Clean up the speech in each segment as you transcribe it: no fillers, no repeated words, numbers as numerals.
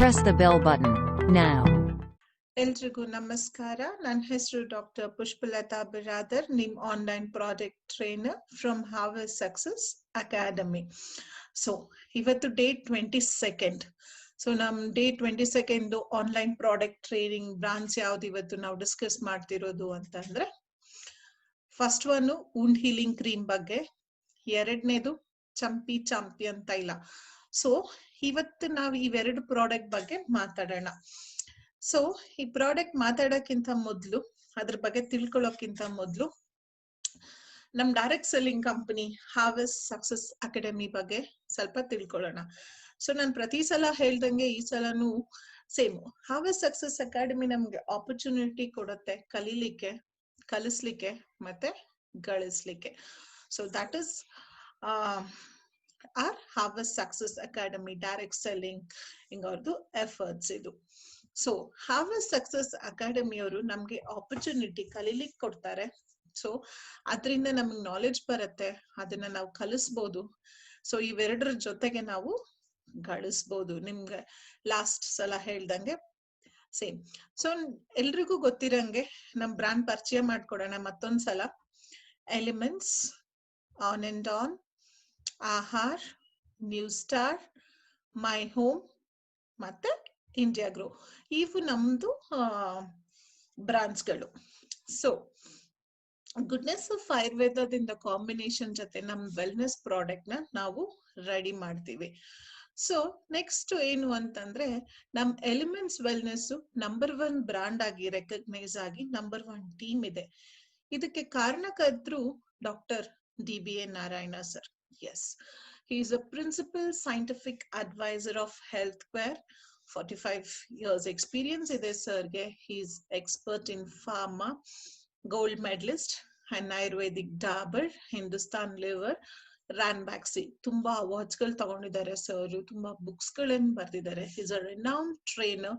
Press the bell button now. ಎಲ್ರಿಗೂ ನಮಸ್ಕಾರ. ನನ್ನ ಹೆಸರು ಡಾಕ್ಟರ್ ಪುಷ್ಪಲತಾ ಬಿರಾದರ್, ನಿಮ್ online product trainer from harvest Success academy. So ಇವತ್ತು ಡೇಟ್ 22nd. ಸೊ ನಮ್ day 22nd online product training branch ಯಾವ್ದು ಇವತ್ತು ನಾವು ಡಿಸ್ಕಸ್ ಮಾಡ್ತಿರೋದು ಅಂತಂದ್ರೆ, ಫಸ್ಟ್ ಒನ್ ವುಂಡ್ ಹೀಲಿಂಗ್ ಕ್ರೀಮ್ ಬಗ್ಗೆ, ಎರಡನೇದು ಚಾಂಪಿಯನ್ ತೈಲ. ಸೊ ಇವತ್ತು ನಾವು ಇವೆರಡು ಪ್ರಾಡಕ್ಟ್ ಬಗ್ಗೆ ಮಾತಾಡೋಣ. ಸೊ ಈ ಪ್ರಾಡಕ್ಟ್ ಮಾತಾಡೋಕ್ಕಿಂತ ಮೊದಲು, ಅದ್ರ ಬಗ್ಗೆ ತಿಳ್ಕೊಳ್ಳೋಕ್ಕಿಂತ ಮೊದಲು, ನಮ್ direct selling company Harvest Success Academy ಬಗ್ಗೆ ಸ್ವಲ್ಪ ತಿಳ್ಕೊಳ್ಳೋಣ. ಸೊ ನಾನು ಪ್ರತಿ ಸಲ ಹೇಳ್ದಂಗೆ ಈ ಸಲನು ಸೇಮ್, ಹಾರ್ವೆಸ್ಟ್ ಸಕ್ಸಸ್ ಅಕಾಡೆಮಿ ನಮ್ಗೆ ಆಪರ್ಚುನಿಟಿ ಕೊಡುತ್ತೆ ಕಲೀಲಿಕ್ಕೆ, ಕಲಿಸ್ಲಿಕ್ಕೆ ಮತ್ತೆ ಗಳಿಸ್ಲಿಕ್ಕೆ. So that is our Harvest Success Academy direct selling ಅವ್ರದ್ದು ಎಫರ್ಟ್ಸ್ ಇದು. ಸೊ ಹಾರ್ವೆಸ್ಟ್ ಸಕ್ಸಸ್ ಅಕಾಡೆಮಿ ಅವರು ನಮ್ಗೆ ಆಪರ್ಚುನಿಟಿ ಕಲೀಲಿಕ್ಕೆ ಕೊಡ್ತಾರೆ. ಸೊ ಅದರಿಂದ ನಮ್ಗೆ ನಾಲೆಡ್ಜ್ ಬರುತ್ತೆ, ಅದನ್ನ ನಾವು ಕಲಿಸ್ಬೋದು. ಸೊ ಇವೆರಡರ ಜೊತೆಗೆ ನಾವು ಗಳಿಸ್ಬೋದು. ನಿಮ್ಗೆ ಲಾಸ್ಟ್ ಸಲ ಹೇಳ್ದಂಗೆ ಸೇಮ್. ಸೊ ಎಲ್ರಿಗೂ ಗೊತ್ತಿರಂಗೆ ನಮ್ ಬ್ರ್ಯಾಂಡ್ ಪರಿಚಯ ಮಾಡ್ಕೊಡೋಣ ಮತ್ತೊಂದ್ಸಲ. ಎಲಿಮೆಂಟ್ಸ್, ಆನ್ ಅಂಡ್ ಆನ್, ಆಹಾರ್, ನ್ಯೂ ಸ್ಟಾರ್, ಮೈ ಹೋಮ್ ಮತ್ತೆ ಇಂಡಿಯಾ ಗ್ರೋ, ಇವು ನಮ್ದು ಬ್ರಾಂಚ್ಗಳು. ಸೊ ಗುಡ್ನೆಸ್ ಆಫ್ ಆಯುರ್ವೇದದಿಂದ ಕಾಂಬಿನೇಷನ್ ಜೊತೆ ನಮ್ ವೆಲ್ನೆಸ್ ಪ್ರಾಡಕ್ಟ್ ನ ನಾವು ರೆಡಿ ಮಾಡ್ತೀವಿ. ಸೊ ನೆಕ್ಸ್ಟ್ ಏನು ಅಂತಂದ್ರೆ, ನಮ್ ಎಲಿಮೆಂಟ್ಸ್ ವೆಲ್ನೆಸ್ ನಂಬರ್ 1 ಬ್ರಾಂಡ್ ಆಗಿ ರೆಕಗ್ನೈಸ್ ಆಗಿ ನಂಬರ್ 1 ಟೀಮ್ ಇದೆ. ಇದಕ್ಕೆ ಕಾರಣಕರ್ತರು doctor DBA Narayana sir. Yes, he is a principal scientific advisor of healthcare. 45 years experience ಇದೆ ಸರ್ಗೆ. he is expert in pharma, gold medalist and ayurvedic dabber, Hindustan Lever, Ranbaxy, ತುಂಬಾ awards ಗಳು ತಗೊಂಡಿದ್ದಾರೆ ಸರ್. ತುಂಬಾ ಬುಕ್ಸ್ ಗಳನ್ನ ಬರ್ದಿದ್ದಾರೆ. he is a renowned trainer,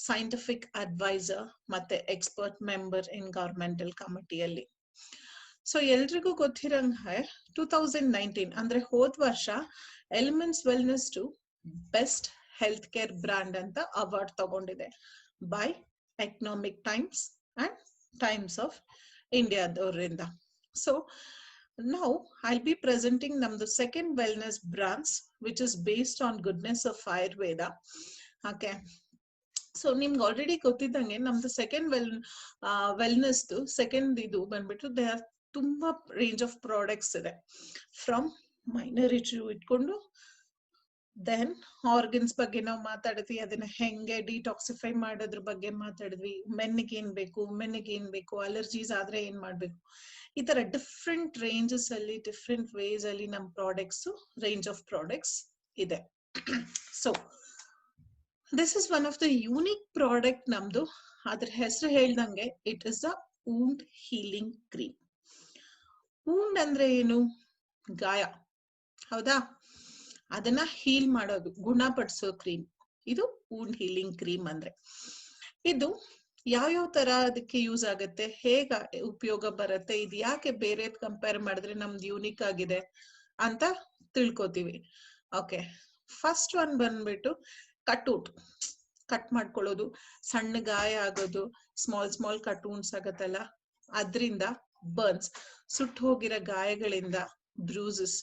scientific advisor ಮತ್ತೆ expert member in governmental ಕಮಿಟಿಯಲ್ಲಿ. ಸೊ ಎಲ್ರಿಗೂ ಗೊತ್ತಿರಂಗೆ 2019 ಅಂದ್ರೆ ಹೋದ್ ವರ್ಷ Elements wellness to best health care brand ಅಂತ ಅವಾರ್ಡ್ ತಗೊಂಡಿದೆ by Economic Times and Times of ಇಂಡಿಯಾದವರಿಂದ. So now I'll be presenting ನಮ್ದು second wellness branch which is based on goodness of Ayurveda. Okay, so ನಿಮ್ಗೆ ಆಲ್ರೆಡಿ ಗೊತ್ತಿದ್ದಂಗೆ ನಮ್ದು second wellness second ಇದು ಬಂದ್ಬಿಟ್ಟು they are ತುಂಬಾ ರೇಂಜ್ ಆಫ್ ಪ್ರಾಡಕ್ಟ್ಸ್ ಇದೆ. From minor issue ಇಟ್ಕೊಂಡು ದೆನ್ ಆರ್ಗನ್ಸ್ ಬಗ್ಗೆ ನಾವು ಮಾತಾಡಿದ್ವಿ, ಅದನ್ನ ಹೆಂಗೆ ಡಿಟಾಕ್ಸಿಫೈ ಮಾಡೋದ್ರ ಬಗ್ಗೆ ಮಾತಾಡಿದ್ವಿ. ಮೆನ್ನಿಗೆ ಏನ್ ಬೇಕು, ಅಲರ್ಜೀಸ್ ಆದ್ರೆ ಏನ್ ಮಾಡ್ಬೇಕು, ಈ ತರ ಡಿಫ್ರೆಂಟ್ ರೇಂಜಸ್ ಅಲ್ಲಿ, ಡಿಫ್ರೆಂಟ್ ವೇಸ್ ಅಲ್ಲಿ ನಮ್ ಪ್ರಾಡಕ್ಟ್ಸ್, ರೇಂಜ್ ಆಫ್ ಪ್ರಾಡಕ್ಟ್ಸ್ ಇದೆ. So this is one of the unique product ನಮ್ದು. ಅದ್ರ ಹೆಸರು ಹೇಳ್ದಂಗೆ it is a wound healing cream. Wound ಅಂದ್ರೆ ಏನು? ಗಾಯ, ಹೌದಾ? ಅದನ್ನ ಹೀಲ್ ಮಾಡೋದು, ಗುಣಪಡಿಸೋ ಕ್ರೀಮ್ ಇದು ವೂಂಡ್ ಹೀಲಿಂಗ್ ಕ್ರೀಮ್ ಅಂದ್ರೆ. ಇದು ಯಾವ್ಯಾವ ತರ ಅದಕ್ಕೆ ಯೂಸ್ ಆಗುತ್ತೆ, ಹೇಗ ಉಪಯೋಗ ಬರುತ್ತೆ, ಇದು ಯಾಕೆ ಬೇರೆ ಕಂಪೇರ್ ಮಾಡಿದ್ರೆ ನಮ್ದು ಯೂನಿಕ್ ಆಗಿದೆ ಅಂತ ತಿಳ್ಕೊತೀವಿ. ಓಕೆ, ಫಸ್ಟ್ ಒನ್ ಬಂದ್ಬಿಟ್ಟು ಕಟ್ಔಟ್, ಕಟ್ ಮಾಡ್ಕೊಳ್ಳೋದು, ಸಣ್ಣ ಗಾಯ ಆಗೋದು, ಸ್ಮಾಲ್ ಕಟ್ ವೂಂಡ್ಸ್ ಆಗತ್ತಲ್ಲ, ಅದ್ರಿಂದ ಬರ್ನ್ಸ್, ಸುಟ್ಟು ಹೋಗಿರೋ ಗಾಯಗಳಿಂದ ಬ್ರೂಸಸ್,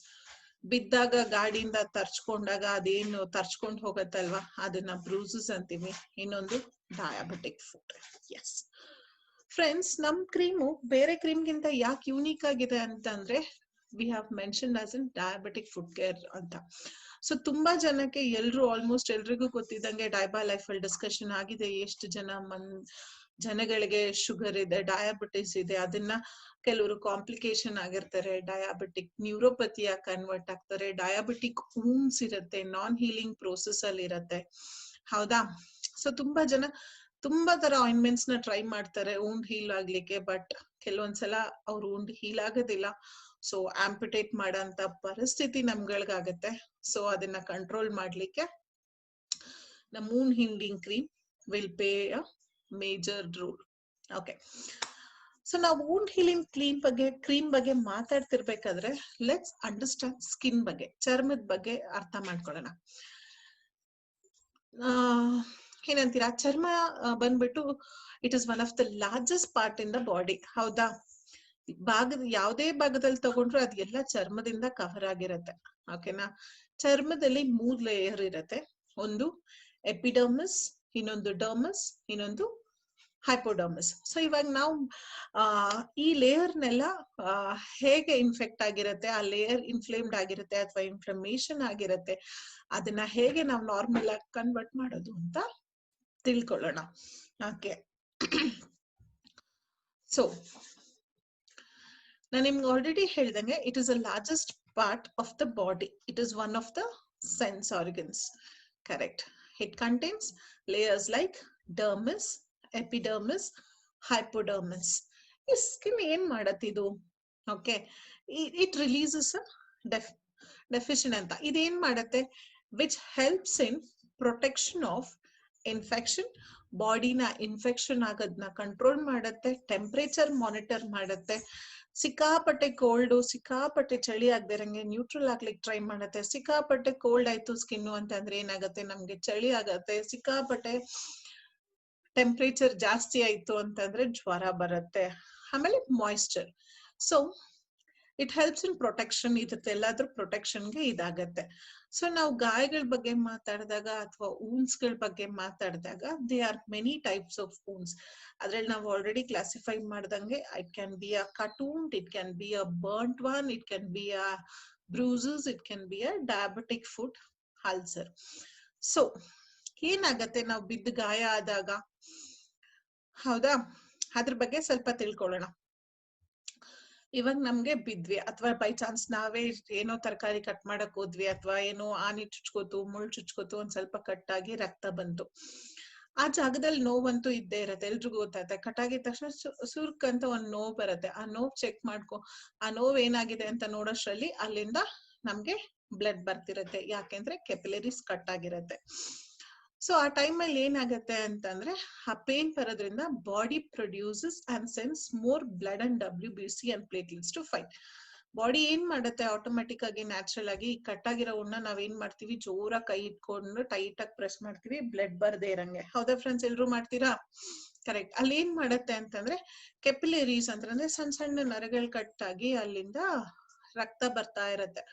ಬಿದ್ದಾಗ ಗಾಡಿಯಿಂದ ತರ್ಚ್ಕೊಂಡಾಗ ಅದೇನು ತರ್ಚ್ಕೊಂಡ್ ಹೋಗತ್ತಲ್ವಾ, ಅದನ್ನ ಬ್ರೂಸಸ್ ಅಂತೀವಿ. ಇನ್ನೊಂದು ಡಯಾಬಿಟಿಕ್ ಫುಟ್. ಎಸ್ ಫ್ರೆಂಡ್ಸ್, ನಮ್ ಕ್ರೀಮು ಬೇರೆ ಕ್ರೀಮ್ಗಿಂತ ಯಾಕೆ ಯೂನಿಕ್ ಆಗಿದೆ ಅಂತಂದ್ರೆ, we have mention as in diabetic food care ಅಂತ. ಸೊ ತುಂಬಾ ಜನಕ್ಕೆ ಆಲ್ಮೋಸ್ಟ್ ಎಲ್ರಿಗೂ ಗೊತ್ತಿದ್ದಂಗೆ ಡೈಬಾ ಲೈಫ್ ಅಲ್ಲಿ ಡಿಸ್ಕಷನ್ ಆಗಿದೆ. ಎಷ್ಟು ಜನಗಳಿಗೆ ಶುಗರ್ ಇದೆ, ಡಯಾಬಿಟಿಸ್ ಇದೆ, ಅದನ್ನ ಕೆಲವರು ಕಾಂಪ್ಲಿಕೇಶನ್ ಆಗಿರ್ತಾರೆ, ಡಯಾಬಿಟಿಕ್ ನ್ಯೂರೋಪತಿಯ ಕನ್ವರ್ಟ್ ಆಗ್ತಾರೆ, ಡಯಾಬಿಟಿಕ್ ವೂಂಡ್ಸ್ ಇರುತ್ತೆ, ನಾನ್ ಹೀಲಿಂಗ್ ಪ್ರೋಸೆಸ್ ಅಲ್ಲಿ ಇರತ್ತೆ, ಹೌದಾ? ಸೊ ತುಂಬಾ ಜನ ತುಂಬಾ ತರ ಆಯಿಂಟ್ಮೆಂಟ್ಸ್ ನ ಟ್ರೈ ಮಾಡ್ತಾರೆ ವೂಂಡ್ ಹೀಲ್ ಆಗ್ಲಿಕ್ಕೆ, ಬಟ್ ಕೆಲವೊಂದ್ಸಲ ಅವ್ರ ವೂಂಡ್ ಹೀಲ್ ಆಗೋದಿಲ್ಲ. ಸೊ ಆಂಪಿಟೇಟ್ ಮಾಡಂತ ಪರಿಸ್ಥಿತಿ ನಮ್ಗಳಿಗಾಗತ್ತೆ. ಸೊ ಅದನ್ನ ಕಂಟ್ರೋಲ್ ಮಾಡ್ಲಿಕ್ಕೆ ನಮ್ wound healing cream will play a major role. Okay, so ನಾವು ವೂಂಡ್ ಹೀಲಿಂಗ್ ಕ್ರೀಮ್ ಬಗ್ಗೆ ಮಾತಾಡ್ತಿರ್ಬೇಕಾದ್ರೆ ಲೆಟ್ಸ್ ಅಂಡರ್ಸ್ಟ್ಯಾಂಡ್ ಸ್ಕಿನ್ ಬಗ್ಗೆ, ಚರ್ಮದ ಬಗ್ಗೆ ಅರ್ಥ ಮಾಡ್ಕೊಳ್ಳೋಣ. ಏನಂತೀರಾ, ಚರ್ಮ ಬಂದ್ಬಿಟ್ಟು it is one of the largest part in the body. ಹೌದಾ? ಯಾವುದೇ ಭಾಗದಲ್ಲಿ ತಗೊಂಡ್ರು ಅದು ಎಲ್ಲ ಚರ್ಮದಿಂದ ಕವರ್ ಆಗಿರತ್ತೆ. ಓಕೆನಾ? ಚರ್ಮದಲ್ಲಿ 3 ಲೇಯರ್ ಇರತ್ತೆ. ಒಂದು ಎಪಿಡರ್ಮಿಸ್, ಇನ್ನೊಂದು ಡರ್ಮಸ್, ಇನ್ನೊಂದು ಹೈಪೋಡರ್ಮಸ್. ಸೊ ಇವಾಗ ನಾವು ಈ ಲೇಯರ್ನೆಲ್ಲ ಹೇಗೆ ಇನ್ಫೆಕ್ಟ್ ಆಗಿರತ್ತೆ, ಆ ಲೇಯರ್ ಇನ್ಫ್ಲೇಮ್ಡ್ ಆಗಿರುತ್ತೆ ಅಥವಾ ಇನ್ಫ್ಲಮೇಷನ್ ಆಗಿರತ್ತೆ, ಅದನ್ನ ಹೇಗೆ ನಾವು ನಾರ್ಮಲ್ ಆಗಿ ಕನ್ವರ್ಟ್ ಮಾಡೋದು ಅಂತ ತಿಳ್ಕೊಳ್ಳೋಣ. ಓಕೆ, ಸೊ ನಾನು ನಿಮ್ಗೆ ಆಲ್ರೆಡಿ ಹೇಳ್ದಂಗೆ it is a largest part of the body. It is one of the sense organs. Correct. It contains layers like dermis, epidermis, hypodermis. ಈ ಸ್ಕಿನ್ ಏನ್ ಮಾಡತ್ತಿದು? ಓಕೆ, ಇಟ್ ರಿಲೀಸಸ್ ಡೆಫಿಷನ್ ಅಂತ. ಇದೇನ್ ಮಾಡತ್ತೆ? Which helps in protection of infection. ಬಾಡಿನ infection ಆಗೋದನ್ನ control ಮಾಡತ್ತೆ, ಟೆಂಪರೇಚರ್ ಮಾನಿಟರ್ ಮಾಡತ್ತೆ, ಸಿಕ್ಕಾಪಟ್ಟೆ ಕೋಲ್ಡ್, ಸಿಕ್ಕಾಪಟ್ಟೆ ಚಳಿ ಆಗದಿರಂಗೆ ನ್ಯೂಟ್ರಲ್ ಆಗ್ಲಿಕ್ಕೆ ಟ್ರೈ ಮಾಡತ್ತೆ. ಸಿಕ್ಕಾಪಟ್ಟೆ ಕೋಲ್ಡ್ ಆಯ್ತು ಸ್ಕಿನ್ ಅಂತಂದ್ರೆ ಏನಾಗತ್ತೆ? ನಮ್ಗೆ ಚಳಿ ಆಗತ್ತೆ. ಸಿಕ್ಕಾಪಟ್ಟೆ ಟೆಂಪರೇಚರ್ ಜಾಸ್ತಿ ಆಯ್ತು ಅಂತಂದ್ರೆ ಜ್ವರ ಬರುತ್ತೆ. ಆಮೇಲೆ moisture. So it helps in protection. ಇದೆಲ್ಲಾದ್ರೂ ಪ್ರೊಟೆಕ್ಷನ್ಗೆ ಇದಾಗತ್ತೆ. ಸೊ ನಾವು ಗಾಯಗಳ ಬಗ್ಗೆ ಮಾತಾಡಿದಾಗ ಅಥವಾ ವೂಂಡ್ಸ್ ಗಳ ಬಗ್ಗೆ ಮಾತಾಡಿದಾಗ they are many types of wounds. ಅದ್ರಲ್ಲಿ ನಾವು ಆಲ್ರೆಡಿ ಕ್ಲಾಸಿಫೈ ಮಾಡ್ದಂಗೆ it can be a cut wound, it can be a burnt one, it can be a ಬ್ರೂಸಸ್, it can be a diabetic foot ulcer. So ಏನಾಗತ್ತೆ ನಾವು ಬಿದ್ದು ಗಾಯ ಆದಾಗ? ಹೌದಾ? ಅದ್ರ ಬಗ್ಗೆ ಸ್ವಲ್ಪ ತಿಳ್ಕೊಳ್ಳೋಣ. ಇವಾಗ ನಮ್ಗೆ ಬಿದ್ವಿ ಅಥವಾ ಬೈ ಚಾನ್ಸ್ ನಾವೇ ಏನೋ ತರಕಾರಿ ಕಟ್ ಮಾಡಕ್ ಹೋದ್ವಿ ಅಥವಾ ಏನೋ ಆನಿ ಚುಚ್ಕೋತು, ಮುಳ್ಳು ಚುಚ್ಕೋತು, ಒಂದ್ ಸ್ವಲ್ಪ ಕಟ್ಟಾಗಿ ರಕ್ತ ಬಂತು. ಆ ಜಾಗದಲ್ಲಿ ನೋವಂತೂ ಇದ್ದೇ ಇರತ್ತೆ, ಎಲ್ರಿಗೂ ಗೊತ್ತಾಗುತ್ತೆ. ಕಟ್ಟಾಗಿದ ತಕ್ಷಣ ಸುರ್ಕ್ ಅಂತ ಒಂದ್ ನೋವು ಬರುತ್ತೆ. ಆ ನೋವು ಚೆಕ್ ಮಾಡ್ಕೊ, ಆ ನೋವು ಏನಾಗಿದೆ ಅಂತ ನೋಡೋಷ್ರಲ್ಲಿ ಅಲ್ಲಿಂದ ನಮ್ಗೆ ಬ್ಲಡ್ ಬರ್ತಿರತ್ತೆ. ಯಾಕೆಂದ್ರೆ ಕೆಪಿಲರೀಸ್ ಕಟ್ ಆಗಿರತ್ತೆ. ಸೊ ಆ ಟೈಮಲ್ಲಿ ಏನಾಗತ್ತೆ ಅಂತಂದ್ರೆ ಆ ಪೇನ್ ಬರೋದ್ರಿಂದ body produces and sense more blood and WBC and platelets to fight. Body ಏನ್ ಮಾಡುತ್ತೆ? ಆಟೋಮೆಟಿಕ್ ಆಗಿ ನ್ಯಾಚುರಲ್ ಆಗಿ ಕಟ್ಟಾಗಿರೋ ಉಣ್ಣ ನಾವೇನ್ ಮಾಡ್ತೀವಿ? ಜೋರಾಗಿ ಕೈ ಇಟ್ಕೊಂಡು ಟೈಟ್ ಆಗಿ ಪ್ರೆಸ್ ಮಾಡ್ತೀವಿ, ಬ್ಲಡ್ ಬರ್ದೇ ಇರಂಗೆ. ಹೌದಾ ಫ್ರೆಂಡ್ಸ್? ಎಲ್ರು ಮಾಡ್ತೀರಾ? ಕರೆಕ್ಟ್. ಅಲ್ಲಿ ಏನ್ ಮಾಡತ್ತೆ ಅಂತಂದ್ರೆ ಕೆಪಿಲರೀಸ್ ಅಂತಂದ್ರೆ ಸಣ್ಣ ಸಣ್ಣ ನರಗಳು ಕಟ್ಟಾಗಿ ಅಲ್ಲಿಂದ ರಕ್ತ ಬರ್ತಾ ಇರತ್ತೆ.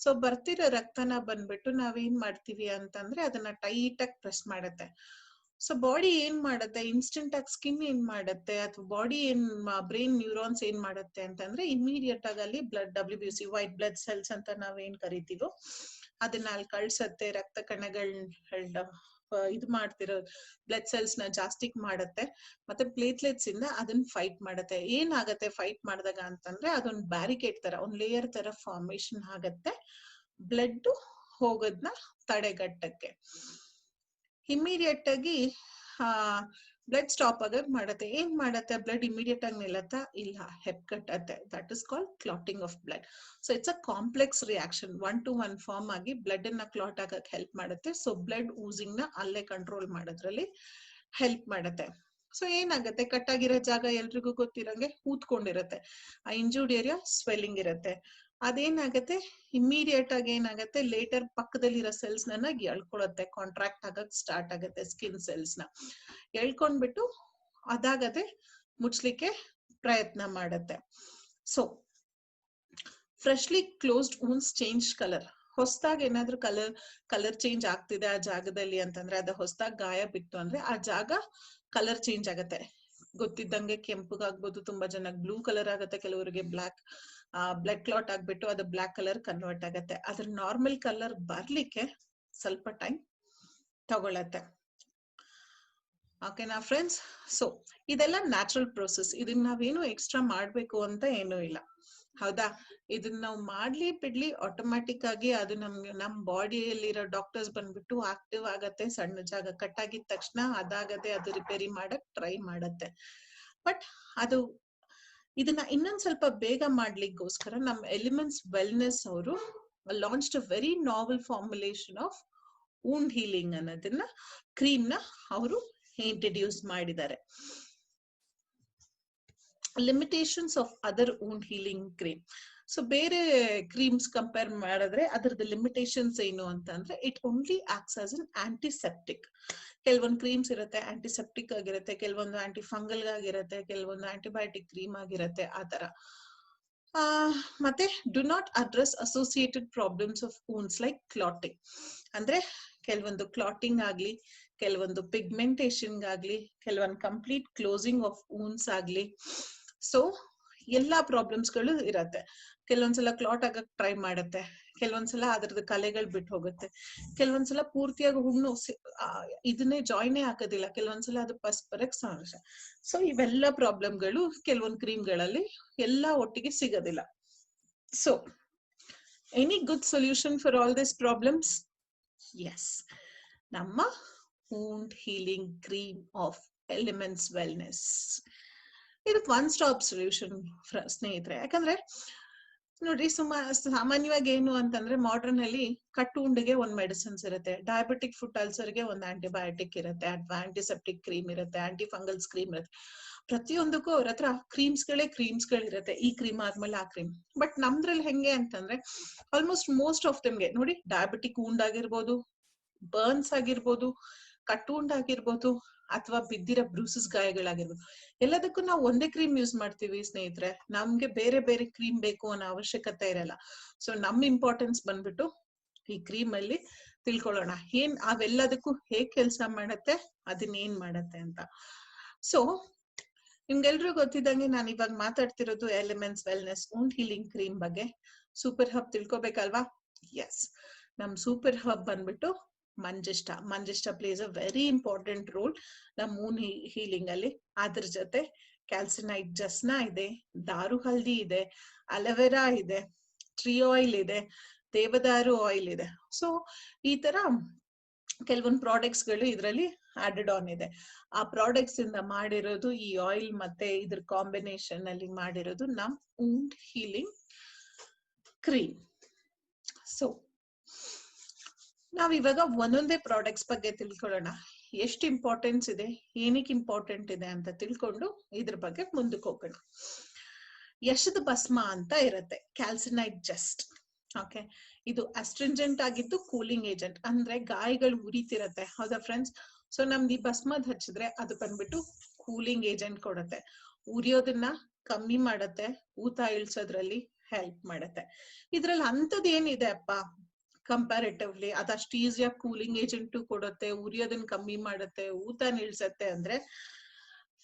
ಸೊ ಬರ್ತಿರೋ ರಕ್ತನ ಬಂದ್ಬಿಟ್ಟು ನಾವೇನ್ ಮಾಡ್ತೀವಿ ಅಂತಂದ್ರೆ ಅದನ್ನ ಟೈಟ್ ಆಗಿ ಪ್ರೆಸ್ ಮಾಡತ್ತೆ. ಸೊ ಬಾಡಿ ಏನ್ ಮಾಡತ್ತೆ? ಇನ್ಸ್ಟೆಂಟ್ ಆಗಿ ಸ್ಕಿನ್ ಏನ್ ಮಾಡತ್ತೆ ಅಥವಾ ಬಾಡಿ ಏನ್ ಬ್ರೈನ್ ನ್ಯೂರಾನ್ಸ್ ಏನ್ ಮಾಡತ್ತೆ ಅಂತಂದ್ರೆ ಇಮಿಡಿಯೇಟ್ ಆಗಿ ಅಲ್ಲಿ blood WBC white blood cells ಅಂತ ನಾವೇನ್ ಕರಿತೀವೋ ಅದನ್ನ ಅಲ್ಲಿ ಕಳ್ಸತ್ತೆ. ರಕ್ತ ಕಣಗಳನ್ನ ಇದು ಮಾಡ್ತಿರೋ ಬ್ಲಡ್ ಸೆಲ್ಸ್ ನ ಜಾಸ್ತಿ ಮಾಡತ್ತೆ. ಮತ್ತೆ ಪ್ಲೇಟ್ಲೆಟ್ಸ್ ಇಂದ ಅದನ್ನ ಫೈಟ್ ಮಾಡತ್ತೆ. ಏನಾಗತ್ತೆ ಫೈಟ್ ಮಾಡಿದಾಗ ಅಂತಂದ್ರೆ ಅದೊಂದು ಬ್ಯಾರಿಕೇಡ್ ತರ, ಒಂದ್ ಲೇಯರ್ ತರ ಫಾರ್ಮೇಶನ್ ಆಗತ್ತೆ ಬ್ಲಡ್ ಹೋಗೋದ್ನ ತಡೆಗಟ್ಟಕ್ಕೆ. ಇಮಿಡಿಯೇಟ್ ಆಗಿ ಬ್ಲಡ್ ಸ್ಟಾಪ್ ಆಗಕ್ ಮಾಡತ್ತೆ. ಏನ್ ಮಾಡತ್ತೆ? ಬ್ಲಡ್ ಇಮಿಡಿಯೇಟ್ ಆಗಿ ನಿಲ್ಲತ್ತ? ಇಲ್ಲ, ಹೆಪ್ಪುಗಟ್ಟತ್ತೆ. That is called clotting of blood. So it's a complex reaction. 1 to 1 form ಆಗಿ ಬ್ಲಡ್ ಅನ್ನ ಕ್ಲಾಟ್ ಆಗಕ್ ಹೆಲ್ಪ್ ಮಾಡುತ್ತೆ. ಸೊ ಬ್ಲಡ್ ಊಸಿಂಗ್ ನ ಅಲ್ಲೇ ಕಂಟ್ರೋಲ್ ಮಾಡೋದ್ರಲ್ಲಿ ಹೆಲ್ಪ್ ಮಾಡತ್ತೆ. ಸೊ ಏನಾಗತ್ತೆ? ಕಟ್ಟಾಗಿರೋ ಜಾಗ ಎಲ್ರಿಗೂ ಗೊತ್ತಿರಂಗೆ ಊದ್ಕೊಂಡಿರತ್ತೆ. ಆ ಇಂಜೂರ್ಡ್ ಏರಿಯಾ ಸ್ವೆಲ್ಲಿಂಗ್ ಇರತ್ತೆ. ಅದೇನಾಗತ್ತೆ? ಇಮಿಡಿಯೇಟ್ ಆಗಿ ಏನಾಗತ್ತೆ? ಲೇಟರ್ ಪಕ್ಕದಲ್ಲಿರೋ ಸೆಲ್ಸ್ ನ ಎಳ್ಕೊಳತ್ತೆ, ಕಾಂಟ್ರಾಕ್ಟ್ ಆಗಕ್ ಸ್ಟಾರ್ಟ್ ಆಗತ್ತೆ. ಸ್ಕಿನ್ ಸೆಲ್ಸ್ ನ ಎಳ್ಕೊಂಡ್ಬಿಟ್ಟು ಅದಾಗದೆ ಮುಚ್ಲಿಕ್ಕೆ ಪ್ರಯತ್ನ ಮಾಡತ್ತೆ. So freshly closed wounds change colour. ಹೊಸದಾಗಿ ಏನಾದ್ರೂ ಕಲರ್ ಚೇಂಜ್ ಆಗ್ತಿದೆ ಆ ಜಾಗದಲ್ಲಿ ಅಂತಂದ್ರೆ, ಅದು ಹೊಸದಾಗಿ ಗಾಯ ಬಿತ್ತು ಅಂದ್ರೆ ಆ ಜಾಗ ಕಲರ್ ಚೇಂಜ್ ಆಗತ್ತೆ. ಗೊತ್ತಿದ್ದಂಗೆ ಕೆಂಪುಗಾಗ್ಬೋದು, ತುಂಬಾ ಜನಕ್ಕೆ ಬ್ಲೂ ಕಲರ್ ಆಗತ್ತೆ, ಕೆಲವರಿಗೆ ಬ್ಲಡ್ ಕ್ಲಾಟ್ ಆಗ್ಬಿಟ್ಟು ಅದು ಬ್ಲಾಕ್ ಕಲರ್ ಕನ್ವರ್ಟ್ ಆಗತ್ತೆ. ಅದ್ರ ನಾರ್ಮಲ್ ಕಲರ್ ಬರ್ಲಿಕ್ಕೆ ಸ್ವಲ್ಪ ಟೈಮ್ ತಗೊಳತ್ತೆ. ಓಕೆನಾ ಫ್ರೆಂಡ್ಸ್? ಸೊ ಇದೆಲ್ಲ ನ್ಯಾಚುರಲ್ ಪ್ರೋಸೆಸ್. ಇದನ್ನ ನಾವೇನು ಎಕ್ಸ್ಟ್ರಾ ಮಾಡ್ಬೇಕು ಅಂತ ಏನೂ ಇಲ್ಲ. ಹೌದಾ? ಇದನ್ನ ನಾವು ಮಾಡ್ಲಿ ಬಿಡ್ಲಿ ಆಟೋಮ್ಯಾಟಿಕ್ ಆಗಿ ಅದು ನಮ್ ಬಾಡಿಯಲ್ಲಿರೋ ಡಾಕ್ಟರ್ಸ್ ಬಂದ್ಬಿಟ್ಟು ಆಕ್ಟಿವ್ ಆಗತ್ತೆ. ಸಣ್ಣ ಜಾಗ ಕಟ್ಟಾಗಿದ ತಕ್ಷಣ ಅದಾಗದೆ ಅದು ರಿಪೇರಿ ಮಾಡಕ್ ಟ್ರೈ ಮಾಡತ್ತೆ. ಬಟ್ ಅದು ಇದನ್ನ ಇನ್ನೊಂದ್ ಸ್ವಲ್ಪ ಬೇಗ ಮಾಡ್ಲಿಕ್ಕೋಸ್ಕರ ನಮ್ ಎಲಿಮೆಂಟ್ಸ್ ವೆಲ್ನೆಸ್ ಅವರು launched a very novel formulation of wound healing ಅನ್ನೋದನ್ನ ಕ್ರೀಮ್ ನ ಅವರು ಇಂಟ್ರಡ್ಯೂಸ್ ಮಾಡಿದ್ದಾರೆ. Limitations of other wound healing cream. So ಬೇರೆ ಕ್ರೀಮ್ಸ್ ಕಂಪೇರ್ ಮಾಡಿದ್ರೆ ಅದ್ರದ್ದು ಲಿಮಿಟೇಷನ್ಸ್ ಏನು ಅಂತ ಅಂದ್ರೆ it only acts as an antiseptic. ಕೆಲವೊಂದು ಕ್ರೀಮ್ಸ್ ಇರುತ್ತೆ ಆಂಟಿಸೆಪ್ಟಿಕ್ ಆಗಿರುತ್ತೆ, ಕೆಲವೊಂದು ಆಂಟಿ ಫಂಗಲ್ ಆಗಿರುತ್ತೆ, ಕೆಲವೊಂದು ಆಂಟಿಬಯೋಟಿಕ್ ಕ್ರೀಮ್ ಆಗಿರುತ್ತೆ, ಆ ತರ. ಮತ್ತೆ do not address associated problems of wounds like clotting. ಅಂದ್ರೆ ಕೆಲವೊಂದು ಕ್ಲಾಟಿಂಗ್ ಆಗ್ಲಿ, ಕೆಲವೊಂದು ಪಿಗ್ಮೆಂಟೇಷನ್ ಆಗ್ಲಿ, ಕೆಲವೊಂದು ಕಂಪ್ಲೀಟ್ ಕ್ಲೋಸಿಂಗ್ ಆಫ್ ವೂಂಡ್ಸ್ ಆಗ್ಲಿ. ಸೊ ಎಲ್ಲಾ ಪ್ರಾಬ್ಲಮ್ಸ್ ಗಳು ಇರತ್ತೆ. ಕೆಲವೊಂದ್ಸಲ ಕ್ಲಾಟ್ ಆಗಕ್ ಟ್ರೈ ಮಾಡುತ್ತೆ, ಕೆಲವೊಂದ್ಸಲ ಅದ್ರದ್ದು ಕಲೆಗಳು ಬಿಟ್ಟು ಹೋಗುತ್ತೆ, ಕೆಲವೊಂದ್ಸಲ ಪೂರ್ತಿಯಾಗಿ ಹುಣ್ಣು ಇದನ್ನೇ ಜಾಯ್ನೇ ಹಾಕೋದಿಲ್ಲ, ಕೆಲವೊಂದ್ಸಲ ಅದು ಪರಸ್ಪರಕ್ ಸಮಸ್ಯೆ. ಸೊ ಇವೆಲ್ಲ ಪ್ರಾಬ್ಲಮ್ಗಳು ಕೆಲವೊಂದು ಕ್ರೀಮ್ಗಳಲ್ಲಿ ಎಲ್ಲ ಒಟ್ಟಿಗೆ ಸಿಗೋದಿಲ್ಲ. So any good solution for all this problems? Yes, ನಮ್ಮ wound healing cream of Elements Wellness. ಇದಕ್ಕೆ ಒನ್ ಸ್ಟಾಪ್ ಸೊಲ್ಯೂಷನ್ ಸ್ನೇಹಿತರೆ. ಯಾಕಂದ್ರೆ ನೋಡ್ರಿ, ಸಾಮಾನ್ಯವಾಗಿ ಏನು ಅಂತಂದ್ರೆ ಮಾಡರ್ನ್ ಅಲ್ಲಿ ಕಟ್ಟು ಉಂಡಿಗೆ ಒಂದ್ ಮೆಡಿಸಿನ್ಸ್ ಇರುತ್ತೆ, ಡಯಾಬಿಟಿಕ್ ಫುಟ್ ಅಲ್ಸರ್ಗೆ ಒಂದು ಆಂಟಿಬಯೋಟಿಕ್ ಇರುತ್ತೆ, ಆಂಟಿಸೆಪ್ಟಿಕ್ ಕ್ರೀಮ್ ಇರುತ್ತೆ, ಆಂಟಿ ಫಂಗಲ್ಸ್ ಕ್ರೀಮ್ ಇರುತ್ತೆ. ಪ್ರತಿಯೊಂದಕ್ಕೂ ಅವ್ರ ಹತ್ರ ಕ್ರೀಮ್ಸ್ ಗಳಿರುತ್ತೆ, ಈ ಕ್ರೀಮ್ ಆದ್ಮೇಲೆ ಆ ಕ್ರೀಮ್. ಬಟ್ ನಮ್ದ್ರಲ್ಲಿ ಹೆಂಗೆ ಅಂತಂದ್ರೆ ಆಲ್ಮೋಸ್ಟ್ ಮೋಸ್ಟ್ ಆಫ್ ದಮ್ಗೆ ನೋಡಿ, ಡಯಾಬಿಟಿಕ್ ವೂಂಡ್ ಆಗಿರ್ಬೋದು, ಬರ್ನ್ಸ್ ಆಗಿರ್ಬೋದು, ಕಟ್ಟು ಉಂಡ್ ಆಗಿರ್ಬೋದು, ಅಥವಾ ಬಿದ್ದಿರೋ ಬ್ರೂಸಸ್ ಗಾಯಗಳಾಗಿರ್ಬೋದು, ಎಲ್ಲದಕ್ಕೂ ನಾವು ಒಂದೇ ಕ್ರೀಮ್ ಯೂಸ್ ಮಾಡ್ತೀವಿ ಸ್ನೇಹಿತರೆ. ನಮ್ಗೆ ಬೇರೆ ಬೇರೆ ಕ್ರೀಮ್ ಬೇಕು ಅನ್ನೋ ಅವಶ್ಯಕತೆ ಇರಲ್ಲ. ಸೊ ನಮ್ ಇಂಪಾರ್ಟೆನ್ಸ್ ಬಂದ್ಬಿಟ್ಟು ಈ ಕ್ರೀಮ್ ಅಲ್ಲಿ ತಿಳ್ಕೊಳ್ಳೋಣ, ಏನ್ ಅವೆಲ್ಲದಕ್ಕೂ ಹೇಗ್ ಕೆಲಸ ಮಾಡತ್ತೆ, ಅದನ್ನ ಏನ್ ಮಾಡತ್ತೆ ಅಂತ. ಸೊ ನಿಮ್ಗೆಲ್ರಿಗೂ ಗೊತ್ತಿದ್ದಂಗೆ ನಾನು ಇವಾಗ ಮಾತಾಡ್ತಿರೋದು Elements Wellness wound healing cream ಬಗ್ಗೆ. ಸೂಪರ್ ಹಬ್ ತಿಳ್ಕೊಬೇಕಲ್ವಾ? ಎಸ್, ನಮ್ ಸೂಪರ್ ಹಬ್ ಬಂದ್ಬಿಟ್ಟು manjishtha plays a very important role ನಮ್ಮ ವೂಂಡ್ ಹೀಲಿಂಗ್ ಅಲ್ಲಿ. ಅದ್ರ ಜೊತೆ ಕ್ಯಾಲ್ಸಿನೈಟ್ ಜಸ್ನಾ ಇದೆ, ದಾರು ಹಲ್ದಿ ಇದೆ, ಅಲೋವೆರಾ ಇದೆ, ಟ್ರೀ ಆಯಿಲ್ ಇದೆ, ದೇವದಾರು ಆಯಿಲ್ ಇದೆ. ಸೊ ಈ ತರ ಕೆಲವೊಂದು ಪ್ರಾಡಕ್ಟ್ಸ್ ಗಳು ಇದರಲ್ಲಿ ಆಡೆಡ್ ಆನ್ ಇದೆ. ಆ ಪ್ರಾಡಕ್ಟ್ಸ್ ಇಂದ ಮಾಡಿರೋದು ಈ ಆಯಿಲ್ ಮತ್ತೆ ಇದ್ರ ಕಾಂಬಿನೇಷನ್ ಅಲ್ಲಿ ಮಾಡಿರೋದು ನಮ್ ವೂಂಡ್ ಹೀಲಿಂಗ್ ಕ್ರೀಮ್. ಸೊ ನಾವ್ ಇವಾಗ ಒಂದೊಂದೇ ಪ್ರಾಡಕ್ಟ್ಸ್ ಬಗ್ಗೆ ತಿಳ್ಕೊಳ್ಳೋಣ, ಎಷ್ಟು ಇಂಪಾರ್ಟೆನ್ಸ್ ಇದೆ, ಏನಕ್ಕೆ ಇಂಪಾರ್ಟೆಂಟ್ ಇದೆ ಅಂತ ತಿಳ್ಕೊಂಡು ಇದ್ರ ಬಗ್ಗೆ ಮುಂದಕ್ಕೆ ಹೋಗೋಣ. ಯಶದ ಭಸ್ಮ ಅಂತ ಇರುತ್ತೆ, ಕ್ಯಾಲ್ಸಿನೈಟ್ ಜಸ್ಟ್. ಓಕೆ, ಇದು ಅಸ್ಟ್ರಿಂಜೆಂಟ್ ಆಗಿದ್ದು ಕೂಲಿಂಗ್ ಏಜೆಂಟ್, ಅಂದ್ರೆ ಗಾಯಗಳು ಉರಿತಿರತ್ತೆ, ಹೌದಾ ಫ್ರೆಂಡ್ಸ್? ಸೊ ನಮ್ದು ಈ ಭಸ್ಮದ್ ಹಚ್ಚಿದ್ರೆ ಅದು ಬಂದ್ಬಿಟ್ಟು ಕೂಲಿಂಗ್ ಏಜೆಂಟ್ ಕೊಡುತ್ತೆ, ಉರಿಯೋದನ್ನ ಕಮ್ಮಿ ಮಾಡತ್ತೆ, ಊತ ಇಳ್ಸೋದ್ರಲ್ಲಿ ಹೆಲ್ಪ್ ಮಾಡತ್ತೆ. ಇದ್ರಲ್ಲಿ ಅಂತದ್ ಏನಿದೆ ಅಪ್ಪ ಕಂಪ್ಯಾರಿಟಿವ್ಲಿ, ಅದಷ್ಟು ಈಸಿಯಾಗಿ ಕೂಲಿಂಗ್ ಏಜೆಂಟ್ ಕೊಡುತ್ತೆ, ಉರಿಯೋದನ್ನ ಕಮ್ಮಿ ಮಾಡುತ್ತೆ, ಊತ ನಿಲ್ಸತ್ತೆ ಅಂದ್ರೆ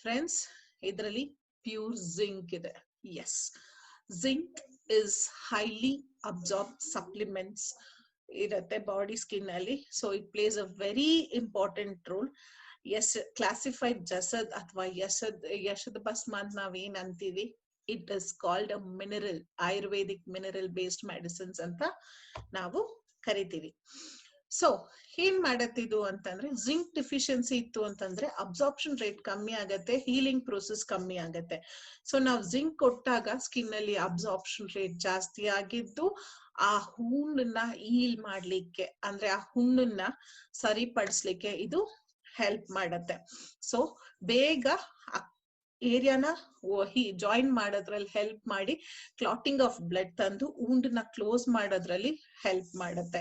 ಫ್ರೆಂಡ್ಸ್ ಇದರಲ್ಲಿ ಪ್ಯೂರ್ ಜಿಂಕ್ ಇದೆ. Yes, zinc is highly absorb supplements ಇರುತ್ತೆ ಬಾಡಿ ಸ್ಕಿನ್ ಅಲ್ಲಿ. So it plays a very important role. Classified ಜಸದ್ ಅಥವಾ ಯಶದ ಭಸ್ಮ ಅಂತ ನಾವೇನ್ ಅಂತೀವಿ, it is called a mineral, Ayurvedic mineral based medicines ಅಂತ ನಾವು ಕರಿತೀವಿ. ಸೊ ಏನ್ ಮಾಡತ್ತಿದು ಅಂತಂದ್ರೆ, ಜಿಂಕ್ ಡಿಫಿಷಿಯನ್ಸಿ ಇತ್ತು ಅಂತಂದ್ರೆ ಅಬ್ಸಾರ್ಪ್ಷನ್ ರೇಟ್ ಕಮ್ಮಿ ಆಗತ್ತೆ, ಹೀಲಿಂಗ್ ಪ್ರೋಸೆಸ್ ಕಮ್ಮಿ ಆಗತ್ತೆ. ಸೊ ನಾವು ಜಿಂಕ್ ಕೊಟ್ಟಾಗ ಸ್ಕಿನ್ ಅಲ್ಲಿ ಅಬ್ಸಾರ್ಪ್ಷನ್ ರೇಟ್ ಜಾಸ್ತಿ ಆಗಿದ್ದು ಆ ಹುಣ್ಣನ್ನ ಹೀಲ್ ಮಾಡ್ಲಿಕ್ಕೆ, ಅಂದ್ರೆ ಆ ಹುಣ್ಣನ್ನ ಸರಿಪಡಿಸ್ಲಿಕ್ಕೆ ಇದು ಹೆಲ್ಪ್ ಮಾಡತ್ತೆ. ಸೊ ಬೇಗ ಏರಿಯಾನ ಜಾಯಿನ್ ಮಾಡೋದ್ರಲ್ಲಿ ಹೆಲ್ಪ್ ಮಾಡಿ ಕ್ಲಾಟಿಂಗ್ ಆಫ್ ಬ್ಲಡ್ ತಂದು ವೂಂಡ್ನ ಕ್ಲೋಸ್ ಮಾಡೋದ್ರಲ್ಲಿ ಹೆಲ್ಪ್ ಮಾಡುತ್ತೆ.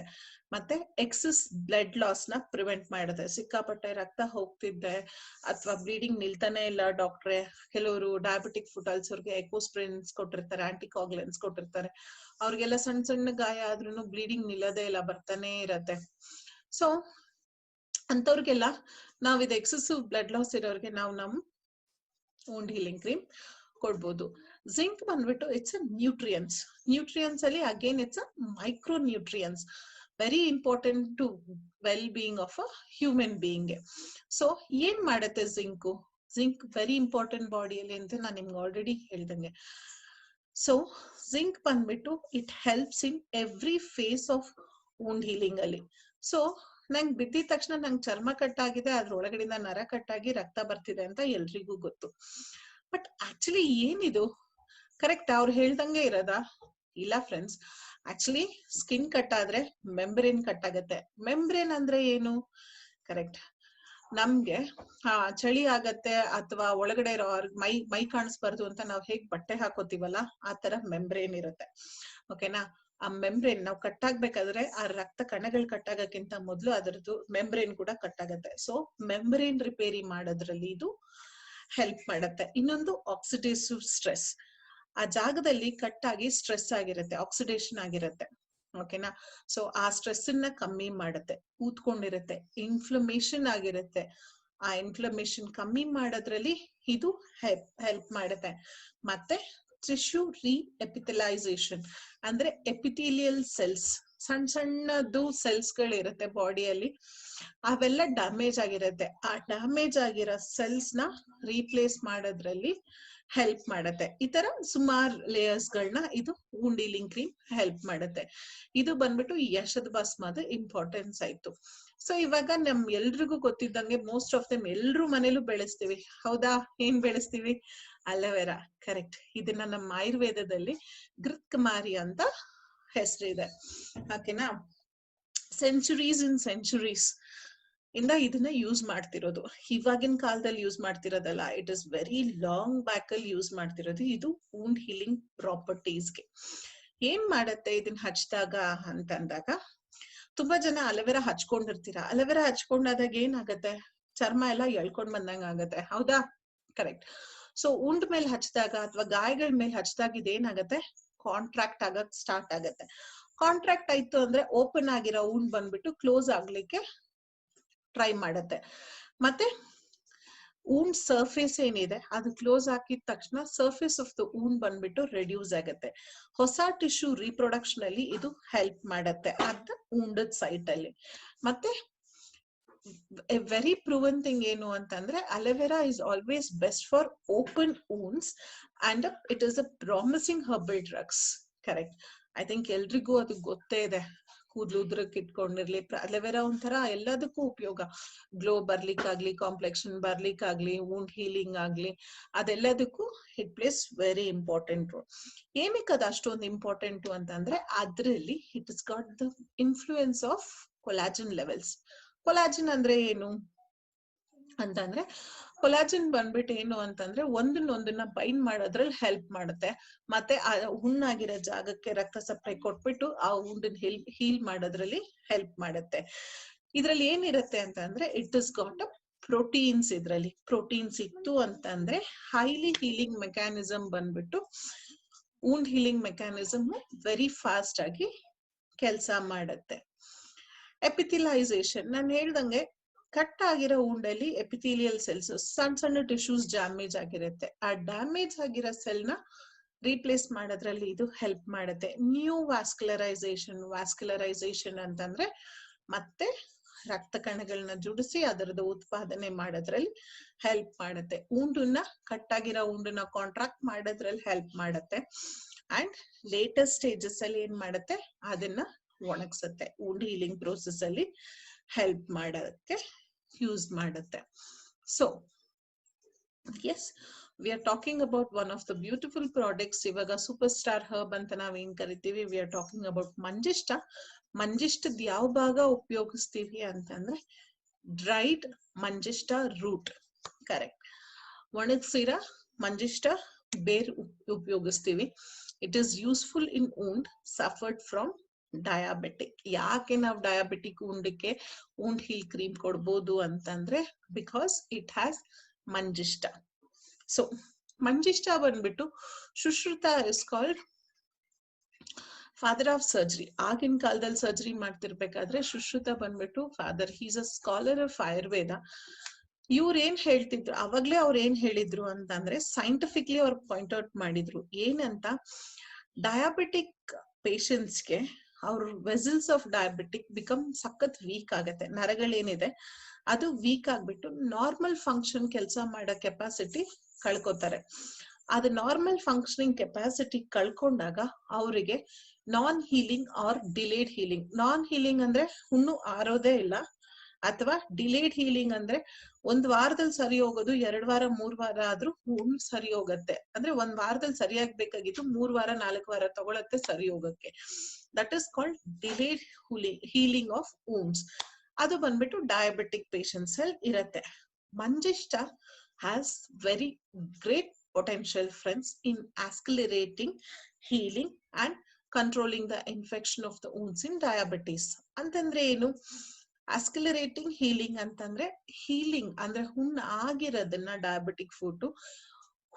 ಮತ್ತೆ ಎಕ್ಸಸ್ ಬ್ಲಡ್ ಲಾಸ್ ನ ಪ್ರಿವೆಂಟ್ ಮಾಡುತ್ತೆ. ಸಿಕ್ಕಾಪಟ್ಟೆ ರಕ್ತ ಹೋಗ್ತಿದ್ದೆ ಅಥವಾ ಬ್ಲೀಡಿಂಗ್ ನಿಲ್ತಾನೆ ಇಲ್ಲ ಡಾಕ್ಟ್ರೆ, ಕೆಲವರು ಡಯಾಬಿಟಿಕ್ ಫುಟ್ ಅಲ್ಸರ್ಗೆ ಎಕೋಸ್ಪ್ರಿನ್ಸ್ ಕೊಟ್ಟಿರ್ತಾರೆ, ಆಂಟಿಕಾಗ್ಲೆನ್ಸ್ ಕೊಟ್ಟಿರ್ತಾರೆ, ಅವ್ರಿಗೆಲ್ಲ ಸಣ್ಣ ಸಣ್ಣ ಗಾಯ ಆದ್ರೂ ಬ್ಲೀಡಿಂಗ್ ನಿಲ್ಲೋದೇ ಇಲ್ಲ, ಬರ್ತಾನೆ ಇರತ್ತೆ. ಸೊ ಅಂತವ್ರಿಗೆಲ್ಲ ನಾವ್ ಇದು ಎಕ್ಸೆಸಿವ್ ಬ್ಲಡ್ ಲಾಸ್ ಇರೋರ್ಗೆ ನಾವು ನಮ್ ವೂಂಡ್ ಹೀಲಿಂಗ್ ಕ್ರೀಮ್ ಕೊಡ್ಬೋದು. ಜಿಂಕ್ ಬಂದ್ಬಿಟ್ಟು ಇಟ್ಸ್ ಅ ನ್ಯೂಟ್ರಿಯನ್ಸ್ ಅಲ್ಲಿ again it's a micro nutrients, very important to well being of a human being. So ಏನ್ ಮಾಡತ್ತೆ ಜಿಂಕ್ ವೆರಿ ಇಂಪಾರ್ಟೆಂಟ್ ಬಾಡಿಯಲ್ಲಿ ಅಂತ ನಾನು ನಿಮ್ಗೆ ಆಲ್ರೆಡಿ ಹೇಳ್ದಂಗೆ. ಸೊ ಜಿಂಕ್ ಬಂದ್ಬಿಟ್ಟು it helps in every phase of wound healing ಅಲ್ಲಿ. ಸೊ ನಂಗೆ ಬಿದ್ದಿದ ತಕ್ಷಣ ನಂಗೆ ಚರ್ಮ ಕಟ್ಟಾಗಿದೆ, ಅದ್ರೊಳಗಡೆಯಿಂದ ನರ ಕಟ್ಟಾಗಿ ರಕ್ತ ಬರ್ತಿದೆ ಅಂತ ಎಲ್ರಿಗೂ ಗೊತ್ತು. ಬಟ್ ಆಕ್ಚುಲಿ ಏನಿದು ಕರೆಕ್ಟ್ ಅವ್ರು ಹೇಳ್ದಂಗೆ ಇರೋದಾ? ಇಲ್ಲ ಫ್ರೆಂಡ್ಸ್, ಆಕ್ಚುಲಿ ಸ್ಕಿನ್ ಕಟ್ ಆದ್ರೆ ಮೆಂಬ್ರೇನ್ ಕಟ್ ಆಗತ್ತೆ. ಮೆಂಬ್ರೇನ್ ಅಂದ್ರೆ ಏನು? ಕರೆಕ್ಟ್, ನಮ್ಗೆ ಚಳಿ ಆಗತ್ತೆ ಅಥವಾ ಒಳಗಡೆ ಇರೋ ಮೈ ಕಾಣಿಸ್ಬಾರ್ದು ಅಂತ ನಾವ್ ಹೇಗ್ ಬಟ್ಟೆ ಹಾಕೋತೀವಲ್ಲ ಆ ತರ ಮೆಂಬ್ರೇನ್ ಇರುತ್ತೆ. ಓಕೆನಾ? ಆ ಮೆಂಬ್ರೇನ್ ನಾವು ಕಟ್ಟಾಗ್ಬೇಕಾದ್ರೆ ಆ ರಕ್ತ ಕಣಗಳು ಕಟ್ಟಾಗಕ್ಕಿಂತ ಮೊದಲು ಅದರದ್ದು ಮೆಂಬ್ರೇನ್ ಕೂಡ ಕಟ್ಟಾಗತ್ತೆ. ಸೊ ಮೆಂಬ್ರೇನ್ ರಿಪೇರಿ ಮಾಡೋದ್ರಲ್ಲಿ ಇದು ಹೆಲ್ಪ್ ಮಾಡತ್ತೆ. ಇನ್ನೊಂದು ಆಕ್ಸಿಡೇಟಿವ್ ಸ್ಟ್ರೆಸ್, ಆ ಜಾಗದಲ್ಲಿ ಕಟ್ಟಾಗಿ ಸ್ಟ್ರೆಸ್ ಆಗಿರುತ್ತೆ, ಆಕ್ಸಿಡೇಷನ್ ಆಗಿರುತ್ತೆ. ಓಕೆನಾ? ಸೊ ಆ ಸ್ಟ್ರೆಸ್ ಅನ್ನ ಕಮ್ಮಿ ಮಾಡುತ್ತೆ. ಕೂತ್ಕೊಂಡಿರುತ್ತೆ, ಇನ್ಫ್ಲಮೇಷನ್ ಆಗಿರುತ್ತೆ, ಆ ಇನ್ಫ್ಲಮೇಷನ್ ಕಮ್ಮಿ ಮಾಡೋದ್ರಲ್ಲಿ ಇದು ಹೆಲ್ಪ್ ಮಾಡುತ್ತೆ. ಮತ್ತೆ ಟಿಶ್ಯೂ ರೀಎಪಿಥಲೈಸೇಷನ್ ಅಂದ್ರೆ ಎಪಿಥೀಲಿಯಲ್ ಸೆಲ್ಸ್, ಸಣ್ಣ ಸಣ್ಣದು ಸೆಲ್ಸ್ ಗಳಿರುತ್ತೆ ಬಾಡಿಯಲ್ಲಿ, ಅವೆಲ್ಲ ಡ್ಯಾಮೇಜ್ ಆಗಿರುತ್ತೆ. ಆ ಡ್ಯಾಮೇಜ್ ಆಗಿರೋ ಸೆಲ್ಸ್ ನ ರೀಪ್ಲೇಸ್ ಮಾಡೋದ್ರಲ್ಲಿ ಹೆಲ್ಪ್ ಮಾಡತ್ತೆ. ಈ ತರ ಸುಮಾರು ಲೇಯರ್ಸ್ ಗಳನ್ನ ಇದು ವೂಂಡ್ ಹೀಲಿಂಗ್ ಕ್ರೀಮ್ ಹೆಲ್ಪ್ ಮಾಡುತ್ತೆ. ಇದು ಬಂದ್ಬಿಟ್ಟು ಯಶದ್ ಭಸ್ಮದ ಇಂಪಾರ್ಟೆನ್ಸ್ ಆಯ್ತು. ಸೊ ಇವಾಗ ನಮ್ ಎಲ್ರಿಗೂ ಗೊತ್ತಿದ್ದಂಗೆ ಮೋಸ್ಟ್ ಆಫ್ ದಮ್ ಎಲ್ರೂ ಮನೇಲೂ ಬೆಳೆಸ್ತೀವಿ, ಹೌದಾ? ಏನ್ ಬೆಳೆಸ್ತೀವಿ? ಅಲೋವೆರಾ. ಕರೆಕ್ಟ್. ಇದನ್ನ ನಮ್ಮ ಆಯುರ್ವೇದದಲ್ಲಿ ಗೃತ್ಕುಮಾರಿ ಅಂತ ಹೆಸರಿದೆ. ಓಕೆನಾ? ಸೆಂಚುರೀಸ್ ಇನ್ ಸೆಂಚುರೀಸ್ ಇಂದ ಇದನ್ನ ಯೂಸ್ ಮಾಡ್ತಿರೋದು. ಇವಾಗಿನ ಕಾಲದಲ್ಲಿ ಯೂಸ್ ಮಾಡ್ತಿರೋದಲ್ಲ, it is very long back ಅಲ್ಲಿ ಯೂಸ್ ಮಾಡ್ತಿರೋದು. ಇದು ವೂಂಡ್ ಹೀಲಿಂಗ್ ಪ್ರಾಪರ್ಟೀಸ್ಗೆ. ಏನ್ ಮಾಡತ್ತೆ ಇದನ್ನ ಹಚ್ಚಿದಾಗ ಅಂತಂದಾಗ, ತುಂಬಾ ಜನ ಅಲೋವೆರಾ ಹಚ್ಕೊಂಡಿರ್ತೀರಾ. ಅಲೋವೆರಾ ಹಚ್ಕೊಂಡಾದಾಗ ಏನಾಗತ್ತೆ? ಚರ್ಮ ಎಲ್ಲ ಎಳ್ಕೊಂಡ್ ಬಂದಂಗ ಆಗತ್ತೆ, ಹೌದಾ? ಕರೆಕ್ಟ್. ಸೊ ಉಂಡ್ ಮೇಲೆ ಹಚ್ಚಿದಾಗ ಅಥವಾ ಗಾಯಗಳ ಮೇಲೆ ಹಚ್ಚಿದಾಗ ಇದೇನಾಗತ್ತೆ? ಕಾಂಟ್ರಾಕ್ಟ್ ಆಗಕ್ ಸ್ಟಾರ್ಟ್ ಆಗತ್ತೆ. ಕಾಂಟ್ರಾಕ್ಟ್ ಆಯ್ತು ಅಂದ್ರೆ ಓಪನ್ ಆಗಿರೋ ಉಂಡ್ ಬಂದ್ಬಿಟ್ಟು ಕ್ಲೋಸ್ ಆಗ್ಲಿಕ್ಕೆ ಟ್ರೈ ಮಾಡತ್ತೆ. ಮತ್ತೆ ಊಂಡ್ ಸರ್ಫೇಸ್ ಏನಿದೆ ಅದು ಕ್ಲೋಸ್ ಹಾಕಿದ ತಕ್ಷಣ ಸರ್ಫೇಸ್ ಆಫ್ ದ ಊಂಡ್ ಬಂದ್ಬಿಟ್ಟು ರೆಡ್ಯೂಸ್ ಆಗತ್ತೆ. ಹೊಸ ಟಿಶ್ಯೂ ರೀಪ್ರೊಡಕ್ಷನ್ ಅಲ್ಲಿ ಇದು ಹೆಲ್ಪ್ ಮಾಡತ್ತೆ ಅದ್ ಊಂಡದ್ ಸೈಟ್ ಅಲ್ಲಿ. ಮತ್ತೆ ಎ ವೆರಿ ಪ್ರೂವನ್ ಥಿಂಗ್ ಏನು ಅಂತಂದ್ರೆ, aloe vera is always best for open wounds and it is a promising herbal drugs. Correct. I think ಎಲ್ರಿಗೂ ಅದು ಗೊತ್ತೇ ಇದೆ. ಕೂದಲು ಉದ್ರಕ್ಕೆ ಇಟ್ಕೊಂಡಿರ್ಲಿ, ಅಲೋವೆರಾ ಒಂಥರ ಎಲ್ಲದಕ್ಕೂ ಉಪಯೋಗ. ಗ್ಲೋ ಬರ್ಲಿಕ್ಕಾಗ್ಲಿ, ಕಾಂಪ್ಲೆಕ್ಷನ್ ಬರ್ಲಿಕ್ಕಾಗ್ಲಿ, ವೂಂಡ್ ಹೀಲಿಂಗ್ ಆಗ್ಲಿ, ಅದೆಲ್ಲದಕ್ಕೂ it plays very important role. ಏನಕ್ಕೆ ಅದು ಅಷ್ಟೊಂದು ಇಂಪಾರ್ಟೆಂಟ್ ಅಂತಂದ್ರೆ, ಅದ್ರಲ್ಲಿ it is got the influence of collagen levels. Collagen ಅಂದ್ರೆ ಏನು ಅಂತಂದ್ರೆ, ಕೊಲಾಜಿನ್ ಬಂದ್ಬಿಟ್ಟು ಏನು ಅಂತಂದ್ರೆ ಒಂದನ್ನೊಂದನ್ನ ಬೈಂಡ್ ಮಾಡೋದ್ರಲ್ಲಿ ಹೆಲ್ಪ್ ಮಾಡುತ್ತೆ. ಮತ್ತೆ ಆ ಹುಣ್ಣಾಗಿರೋ ಜಾಗಕ್ಕೆ ರಕ್ತ ಸಪ್ಲೈ ಕೊಟ್ಬಿಟ್ಟು ಆ ಹುಂಡನ್ ಹೀಲ್ ಮಾಡೋದ್ರಲ್ಲಿ ಹೆಲ್ಪ್ ಮಾಡುತ್ತೆ. ಇದ್ರಲ್ಲಿ ಏನಿರುತ್ತೆ ಅಂತಂದ್ರೆ, it is got a proteins. ಇದ್ರಲ್ಲಿ ಪ್ರೋಟೀನ್ಸ್ ಇತ್ತು ಅಂತಂದ್ರೆ ಹೈಲಿ ಹೀಲಿಂಗ್ ಮೆಕ್ಯಾನಿಸಮ್ ಬಂದ್ಬಿಟ್ಟು wound healing mechanism very fast ಆಗಿ ಕೆಲಸ ಮಾಡುತ್ತೆ. ಎಪಿಥಿಲೈಸೇಷನ್, ನಾನು ಹೇಳ್ದಂಗೆ ಕಟ್ ಆಗಿರೋ ಉಂಡಲ್ಲಿ ಎಪಿಥೀಲಿಯಲ್ ಸೆಲ್ಸ್, ಸಣ್ಣ ಸಣ್ಣ ಟಿಶ್ಯೂಸ್ ಡ್ಯಾಮೇಜ್ ಆಗಿರುತ್ತೆ. ಆ ಡ್ಯಾಮೇಜ್ ಆಗಿರೋ ಸೆಲ್ ನ ರೀಪ್ಲೇಸ್ ಮಾಡೋದ್ರಲ್ಲಿ ಇದು ಹೆಲ್ಪ್ ಮಾಡುತ್ತೆ. ನ್ಯೂ ವ್ಯಾಸ್ಕ್ಯುಲರೈಸೇಷನ್ ಅಂತಂದ್ರೆ ಮತ್ತೆ ರಕ್ತ ಕಣಗಳನ್ನ ಜೋಡಿಸಿ ಅದರದ ಉತ್ಪಾದನೆ ಮಾಡೋದ್ರಲ್ಲಿ ಹೆಲ್ಪ್ ಮಾಡುತ್ತೆ. ಉಂಡನ್ನ ಕಟ್ಟಾಗಿರೋ ಉಂಡನ್ನ ಕಾಂಟ್ರಾಕ್ಟ್ ಮಾಡೋದ್ರಲ್ಲಿ ಹೆಲ್ಪ್ ಮಾಡುತ್ತೆ. ಅಂಡ್ ಲೇಟೆಸ್ಟ್ ಸ್ಟೇಜಸ್ ಅಲ್ಲಿ ಏನ್ ಮಾಡುತ್ತೆ? ಅದನ್ನ ಒಣಗಿಸುತ್ತೆ. ವೂಂಡ್ ಹೀಲಿಂಗ್ ಪ್ರೋಸೆಸ್ ಅಲ್ಲಿ ಹೆಲ್ಪ್ ಮಾಡೋದಕ್ಕೆ ಯೂಸ್ ಮಾಡುತ್ತೆ. So yes, we are talking about one of the beautiful products. ಇವಾಗ ಸೂಪರ್ ಸ್ಟಾರ್ ಹರ್ಬ್ ಅಂತ ನಾವೇನ್ ಕರಿತೀವಿ, we are talking about manjishtha. ಮಂಜಿಷ್ಟದ ಯಾವ ಭಾಗ ಉಪಯೋಗಿಸ್ತೀವಿ ಅಂತಂದ್ರೆ ಡ್ರೈಡ್ ಮಂಜಿಷ್ಟ ರೂಟ್. ಕರೆಕ್ಟ್. ಒಣಗಿಸಿರ ಮಂಜಿಷ್ಟ ಬೇರ್ ಉಪಯೋಗಿಸ್ತೀವಿ. It is useful in wound suffered from diabetic. ಯಾಕೆ ನಾವು ಡಯಾಬಿಟಿಕ್ ಉಂಡಕ್ಕೆ ವೂಂಡ್ ಹೀಲ್ ಕ್ರೀಮ್ ಕೊಡ್ಬೋದು ಅಂತಂದ್ರೆ, because it has manjishtha. So ಮಂಜಿಷ್ಟ ಬಂದ್ಬಿಟ್ಟು Sushruta is called father of surgery. ಆಗಿನ ಕಾಲದಲ್ಲಿ ಸರ್ಜರಿ ಮಾಡ್ತಿರ್ಬೇಕಾದ್ರೆ ಸುಶ್ರುತ ಬಂದ್ಬಿಟ್ಟು father. He's a scholar of Ayurveda. ಇವ್ರು ಏನ್ ಹೇಳ್ತಿದ್ರು ಅವಾಗ್ಲೇ, ಅವ್ರು ಏನ್ ಹೇಳಿದ್ರು ಅಂತಂದ್ರೆ, ಸೈಂಟಿಫಿಕ್ಲಿ ಅವ್ರು ಪಾಯಿಂಟ್ ಔಟ್ ಮಾಡಿದ್ರು. ಏನಂತ, ಡಯಾಬಿಟಿಕ್ ಪೇಷಂಟ್ಸ್ಗೆ ಅವ್ರ ವೆಸಲ್ಸ್ ಆಫ್ ಡಯಾಬಿಟಿಕ್ ಬಿಕಮ್ ಸಖತ್ ವೀಕ್ ಆಗತ್ತೆ. ನರಗಳೇನಿದೆ ಅದು ವೀಕ್ ಆಗ್ಬಿಟ್ಟು ನಾರ್ಮಲ್ ಫಂಕ್ಷನ್ ಕೆಲಸ ಮಾಡೋ ಕೆಪಾಸಿಟಿ ಕಳ್ಕೊತಾರೆ. ಅದು ನಾರ್ಮಲ್ ಫಂಕ್ಷನಿಂಗ್ ಕೆಪಾಸಿಟಿ ಕಳ್ಕೊಂಡಾಗ ಅವರಿಗೆ ನಾನ್ healing R delayed healing. Non healing ಅಂದ್ರೆ ಹುಣ್ಣು ಆರೋದೇ ಇಲ್ಲ, ಅಥವಾ ಡಿಲೇಡ್ ಹೀಲಿಂಗ್ ಅಂದ್ರೆ 1 ವಾರದಲ್ಲಿ ಸರಿ ಹೋಗೋದು 2 ವಾರ 3 ವಾರ ಆದ್ರೂ ಹುಣ್ಣು ಸರಿ ಹೋಗತ್ತೆ. ಅಂದ್ರೆ 1 ವಾರದಲ್ಲಿ ಸರಿಯಾಗ್ಬೇಕಾಗಿತ್ತು 3 ವಾರ 4 ವಾರ ತಗೊಳತ್ತೆ ಸರಿ ಹೋಗಕ್ಕೆ. That is called delayed healing of wounds. ಅದು ಬಂದ್ಬಿಟ್ಟು ಡಯಾಬಿಟಿಕ್ ಪೇಷಂಟ್ಸ್ ಅಲ್ಲಿ ಇರತ್ತೆ. Manjishtha has very great potential friends in accelerating healing and controlling the infection of the wounds in diabetes. ಅಂತಂದ್ರೆ ಏನು? ಆಸ್ಕಲರೇಟಿಂಗ್ ಹೀಲಿಂಗ್ ಅಂತಂದ್ರೆ ಹೀಲಿಂಗ್ ಅಂದ್ರೆ ಹುಣ್ಣು ಆಗಿರೋದನ್ನ ಡಯಾಬಿಟಿಕ್ ಫುಡ್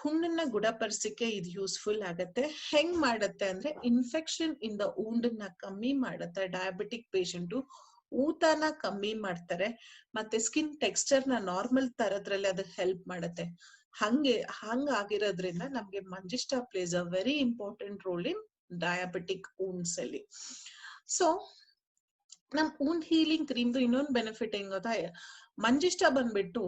ಹುಣ್ಣನ್ನ ಗುಣಪಡಿಸಕ್ಕೆ ಇದು ಯೂಸ್ಫುಲ್ ಆಗತ್ತೆ. ಹೆಂಗ್ ಮಾಡತ್ತೆ ಅಂದ್ರೆ ಇನ್ಫೆಕ್ಷನ್ ಇನ್ ದ wound ಕಮ್ಮಿ ಮಾಡತ್ತೆ. ಡಯಾಬಿಟಿಕ್ ಪೇಷಂಟ್ ಊತನ ಕಮ್ಮಿ ಮಾಡ್ತಾರೆ, ಮತ್ತೆ ಸ್ಕಿನ್ ಟೆಕ್ಸ್ಚರ್ ನ ನಾರ್ಮಲ್ ತರದ್ರಲ್ಲಿ ಅದು ಹೆಲ್ಪ್ ಮಾಡತ್ತೆ. ಹಂಗಾಗಿರೋದ್ರಿಂದ ನಮ್ಗೆ manjishtha plays a very important role in diabetic wounds ಅಲ್ಲಿ. ಸೊ ನಮ್ wound healing ಕ್ರೀಮ್ ಇನ್ನೊಂದು ಬೆನಿಫಿಟ್ ಏನ್ ಗೊತ್ತಾ? ಮಂಜಿಷ್ಟ ಬಂದ್ಬಿಟ್ಟು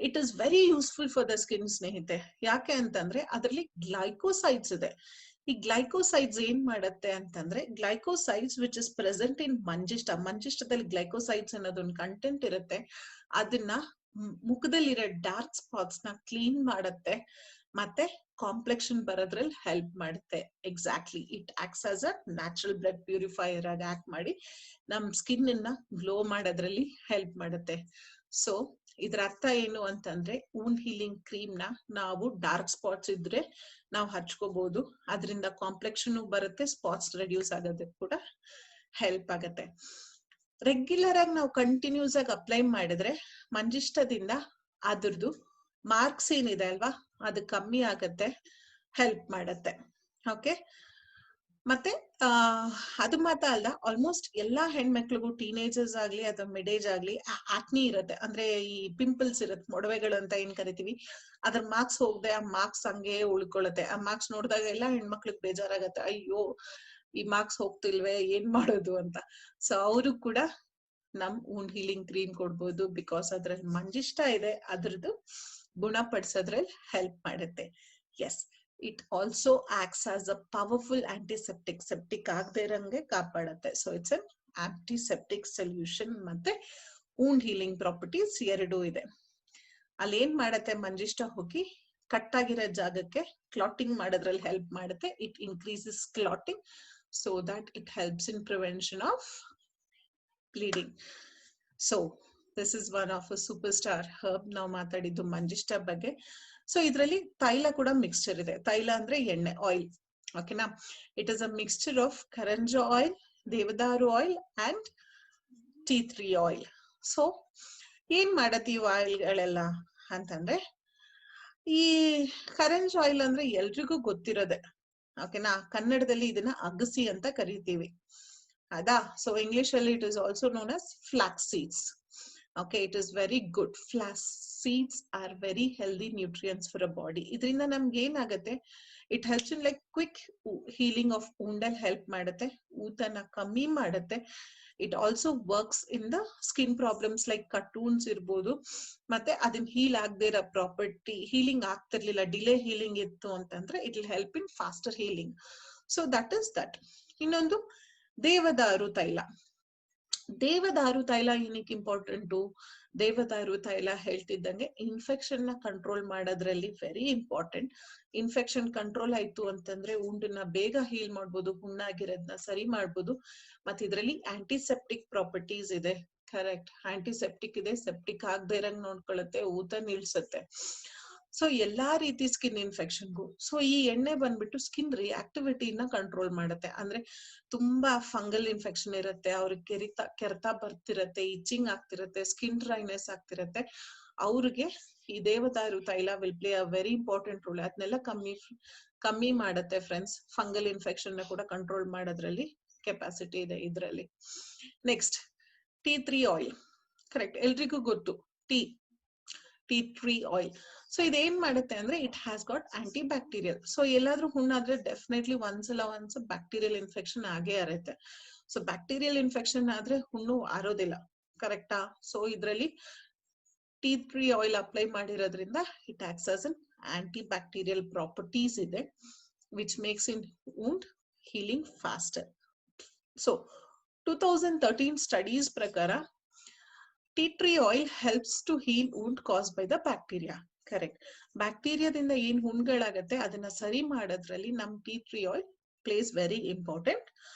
it is very useful for the skin ಸ್ನೇಹಿತೆ. ಯಾಕೆ ಅಂತಂದ್ರೆ ಅದರಲ್ಲಿ ಗ್ಲೈಕೋಸೈಡ್ಸ್ ಇದೆ. ಈ ಗ್ಲೈಕೋಸೈಡ್ಸ್ ಏನ್ ಮಾಡತ್ತೆ ಅಂತಂದ್ರೆ ಗ್ಲೈಕೋಸೈಡ್ಸ್ ವಿಚ್ ಇಸ್ ಪ್ರೆಸೆಂಟ್ ಇನ್ ಮಂಜಿಷ್ಟದಲ್ಲಿ ಗ್ಲೈಕೋಸೈಡ್ಸ್ ಅನ್ನೋದೊಂದು ಕಂಟೆಂಟ್ ಇರುತ್ತೆ. ಅದನ್ನ ಮುಖದಲ್ಲಿರೋ ಡಾರ್ಕ್ ಸ್ಪಾಟ್ಸ್ ನ ಕ್ಲೀನ್ ಮಾಡತ್ತೆ, ಮತ್ತೆ ಕಾಂಪ್ಲೆಕ್ಷನ್ ಬರೋದ್ರಲ್ಲಿ ಹೆಲ್ಪ್ ಮಾಡುತ್ತೆ. Exactly, it acts as a natural blood purifier ಆಗಿ ಆಕ್ಟ್ ಮಾಡಿ ನಮ್ ಸ್ಕಿನ್ ಅನ್ನ ಗ್ಲೋ ಮಾಡೋದ್ರಲ್ಲಿ ಹೆಲ್ಪ್ ಮಾಡುತ್ತೆ. ಸೊ ಇದ್ರ ಅರ್ಥ ಏನು ಅಂತಂದ್ರೆ wound healing ಕ್ರೀಮ್ ನ ನಾವು ಡಾರ್ಕ್ ಸ್ಪಾಟ್ಸ್ ಇದ್ರೆ ನಾವು ಹಚ್ಕೋಬಹುದು. ಅದರಿಂದ ಕಾಂಪ್ಲೆಕ್ಷನ್ ಬರುತ್ತೆ, ಸ್ಪಾಟ್ಸ್ ರೆಡ್ಯೂಸ್ ಆಗೋದಕ್ಕೆ ಕೂಡ ಹೆಲ್ಪ್ ಆಗತ್ತೆ. ರೆಗ್ಯುಲರ್ ಆಗಿ ನಾವು ಕಂಟಿನ್ಯೂಸ್ ಆಗಿ ಅಪ್ಲೈ ಮಾಡಿದ್ರೆ ಮಂಜಿಷ್ಟದಿಂದ ಅದ್ರದ್ದು ಮಾರ್ಕ್ಸ್ ಏನಿದೆ ಅಲ್ವಾ ಅದು ಕಮ್ಮಿ ಆಗತ್ತೆ, ಹೆಲ್ಪ್ ಮಾಡತ್ತೆ. ಓಕೆ, ಮತ್ತೆ ಅದು ಮಾತ್ರ ಅಲ್ಲ, ಆಲ್ಮೋಸ್ಟ್ ಎಲ್ಲಾ ಹೆಣ್ಮಕ್ಳಿಗೂ ಟೀನೇಜರ್ಸ್ ಆಗ್ಲಿ ಅಥವಾ ಮಿಡ್ ಏಜ್ ಆಗ್ಲಿ ಆಕ್ನಿ ಇರುತ್ತೆ. ಅಂದ್ರೆ ಈ ಪಿಂಪಲ್ಸ್ ಇರುತ್ತೆ, ಮೊಡವೆಗಳು ಅಂತ ಏನ್ ಕರಿತೀವಿ. ಅದ್ರ ಮಾರ್ಕ್ಸ್ ಹೋಗದೆ ಆ ಮಾರ್ಕ್ಸ್ ಹಂಗೆ ಉಳ್ಕೊಳತ್ತೆ. ಆ ಮಾರ್ಕ್ಸ್ ನೋಡಿದಾಗ ಎಲ್ಲಾ ಹೆಣ್ಮಕ್ಳಿಗೆ ಬೇಜಾರಾಗತ್ತೆ, ಅಯ್ಯೋ ಈ ಮಾರ್ಕ್ಸ್ ಹೋಗ್ತಿಲ್ವೇ, ಏನ್ ಮಾಡೋದು ಅಂತ. ಸೊ ಅವರು ಕೂಡ ನಮ್ wound healing ಕ್ರೀಮ್ ಕೊಡ್ಬೋದು, ಬಿಕಾಸ್ ಅದ್ರಲ್ಲಿ ಮಂಜಿಷ್ಟ ಇದೆ, ಅದ್ರದ್ದು ಗುಣಪಡಿಸೋದ್ರಲ್ಲಿ ಹೆಲ್ಪ್ ಮಾಡುತ್ತೆ. Yes, it also acts as a powerful antiseptic, septic ಆಗದೆ ಇರಂಗೆ ಕಾಪಾಡುತ್ತೆ. So it's an antiseptic solution. ಮತ್ತೆ wound healing ಪ್ರಾಪರ್ಟೀಸ್ ಎರಡೂ ಇದೆ. ಅಲ್ಲಿ ಏನ್ ಮಾಡತ್ತೆ ಮಂಜಿಷ್ಟ ಹೋಗಿ ಕಟ್ ಆಗಿರೋ ಜಾಗಕ್ಕೆ ಕ್ಲಾಟಿಂಗ್ ಮಾಡೋದ್ರಲ್ಲಿ ಹೆಲ್ಪ್ ಮಾಡುತ್ತೆ. It increases clotting so that it helps in prevention of bleeding. So this is one of a superstar herb. ನಾವು ಮಾತಾಡಿದ್ದು ಮಂಜಿಷ್ಟ ಬಗ್ಗೆ. ಸೊ ಇದ್ರಲ್ಲಿ ತೈಲ ಕೂಡ ಮಿಕ್ಸ್ಚರ್ ಇದೆ. ತೈಲ ಅಂದ್ರೆ ಎಣ್ಣೆ, ಆಯಿಲ್. ಓಕೆನಾ? It is a mixture of karanja oil, ದೇವದಾರು oil and tea tree oil. So ಏನ್ ಮಾಡತ್ತೆ ಈ ಆಯಿಲ್ಗಳೆಲ್ಲ ಅಂತಂದ್ರೆ, ಈ ಕರಂಜ ಆಯಿಲ್ ಅಂದ್ರೆ ಎಲ್ರಿಗೂ ಗೊತ್ತಿರೋದೆ. ಓಕೆನಾ? ಕನ್ನಡದಲ್ಲಿ ಇದನ್ನ ಅಗಸಿ ಅಂತ ಕರಿತೀವಿ, ಅದಾ? ಸೊ ಇಂಗ್ಲಿಷ್ ಅಲ್ಲಿ it is also known as flax seeds. Okay, it is very good. Flax seeds are very healthy nutrients for a body. ಇದರಿಂದ ನಮ್ಗೆ ಏನಾಗತ್ತೆ, it helps in like quick healing of wound ಅಲ್ಲಿ help ಮಾಡುತ್ತೆ, ಊತನ ಕಮ್ಮಿ ಮಾಡುತ್ತೆ. It also works in the skin problems like cut wounds ಇರ್ಬೋದು, ಮತ್ತೆ ಅದನ್ನ ಹೀಲ್ ಆಗದೆ ಇರೋ ಪ್ರಾಪರ್ಟಿ, ಹೀಲಿಂಗ್ ಆಗ್ತಿರ್ಲಿಲ್ಲ, ಡಿಲೇ ಹೀಲಿಂಗ್ ಇತ್ತು ಅಂತಂದ್ರೆ it will help in faster healing. So that is that. ಇನ್ನೊಂದು ದೇವದಾರು ತೈಲ. ದೇವದಾರು ತೈಲ ಏನಕ್ಕೆ ಇಂಪಾರ್ಟೆಂಟು? ದೇವದಾರು ತೈಲ ಹೇಳ್ತಿದ್ದಂಗೆ ಇನ್ಫೆಕ್ಷನ್ ನ ಕಂಟ್ರೋಲ್ ಮಾಡೋದ್ರಲ್ಲಿ ವೆರಿ ಇಂಪಾರ್ಟೆಂಟ್. ಇನ್ಫೆಕ್ಷನ್ ಕಂಟ್ರೋಲ್ ಆಯ್ತು ಅಂತಂದ್ರೆ wound ನ ಬೇಗ ಹೀಲ್ ಮಾಡ್ಬೋದು, ಹುಣ್ಣಾಗಿರೋದನ್ನ ಸರಿ ಮಾಡ್ಬೋದು. ಮತ್ತೆ ಇದರಲ್ಲಿ ಆಂಟಿಸೆಪ್ಟಿಕ್ ಪ್ರಾಪರ್ಟೀಸ್ ಇದೆ. ಕರೆಕ್ಟ್, ಆಂಟಿಸೆಪ್ಟಿಕ್ ಇದೆ, ಸೆಪ್ಟಿಕ್ ಆಗದೆ ಇರಂಗ್ ನೋಡ್ಕೊಳ್ಳುತ್ತೆ, ಊತ ನಿಲ್ಸುತ್ತೆ. ಸೊ ಎಲ್ಲಾ ರೀತಿ ಸ್ಕಿನ್ ಇನ್ಫೆಕ್ಷನ್ಗೂ. ಸೊ ಈ ಎಣ್ಣೆ ಬಂದ್ಬಿಟ್ಟು ಸ್ಕಿನ್ ರಿಯಾಕ್ಟಿವಿಟಿನ ಕಂಟ್ರೋಲ್ ಮಾಡುತ್ತೆ. ಅಂದ್ರೆ ತುಂಬಾ ಫಂಗಲ್ ಇನ್ಫೆಕ್ಷನ್ ಇರುತ್ತೆ, ಅವ್ರಿಗೆ ಕೆರೆತ ಬರ್ತಿರತ್ತೆ, ಇಚಿಂಗ್ ಆಗ್ತಿರತ್ತೆ, ಸ್ಕಿನ್ ಡ್ರೈನೆಸ್ ಆಗ್ತಿರತ್ತೆ, ಅವ್ರಿಗೆ ಈ ದೇವದಾರು ತೈಲ will play a very important roll. ಅದನ್ನೆಲ್ಲ ಕಮ್ಮಿ ಮಾಡುತ್ತೆ ಫ್ರೆಂಡ್ಸ್. ಫಂಗಲ್ ಇನ್ಫೆಕ್ಷನ್ ನ ಕೂಡ ಕಂಟ್ರೋಲ್ ಮಾಡೋದ್ರಲ್ಲಿ ಕೆಪಾಸಿಟಿ ಇದೆ ಇದರಲ್ಲಿ. Next, tea tree oil. Correct, ಎಲ್ರಿಗೂ ಗೊತ್ತು ಟೀ ಟ್ರೀ ಆಯಿಲ್. ಸೊ ಇದೇನ್ ಮಾಡುತ್ತೆ ಅಂದ್ರೆ it has got anti bacterial. So ಎಲ್ಲಾದ್ರೂ ಹುಣ್ಣಾದ್ರೆ ಡೆಫಿನೆಟ್ಲಿ ಒಂದ್ಸ ಬ್ಯಾಕ್ಟೀರಿಯಲ್ ಇನ್ಫೆಕ್ಷನ್ ಆಗೇ ಇರುತ್ತೆ. ಸೊ ಬ್ಯಾಕ್ಟೀರಿಯಲ್ ಇನ್ಫೆಕ್ಷನ್ ಆದ್ರೆ ಹುಣ್ಣು ಆರೋದಿಲ್ಲ. ಕರೆಕ್ಟಾ? ಸೊ ಇದ್ರಲ್ಲಿ ಟೀ ಟ್ರೀ ಆಯಿಲ್ ಅಪ್ಲೈ ಮಾಡಿರೋದ್ರಿಂದ it acts as an anti bacterial properties ಇದೆ, which makes in wound healing faster. So 2013 studies ಪ್ರಕಾರ tea tree oil helps to heal wound caused by the bacteria. Correct, ಬ್ಯಾಕ್ಟೀರಿಯಾದಿಂದ ಏನ್ ಹುಣ್ಗಳಾಗತ್ತೆ ಅದನ್ನ ಸರಿ ಮಾಡೋದ್ರಲ್ಲಿ ನಮ್ tea tree oil plays very important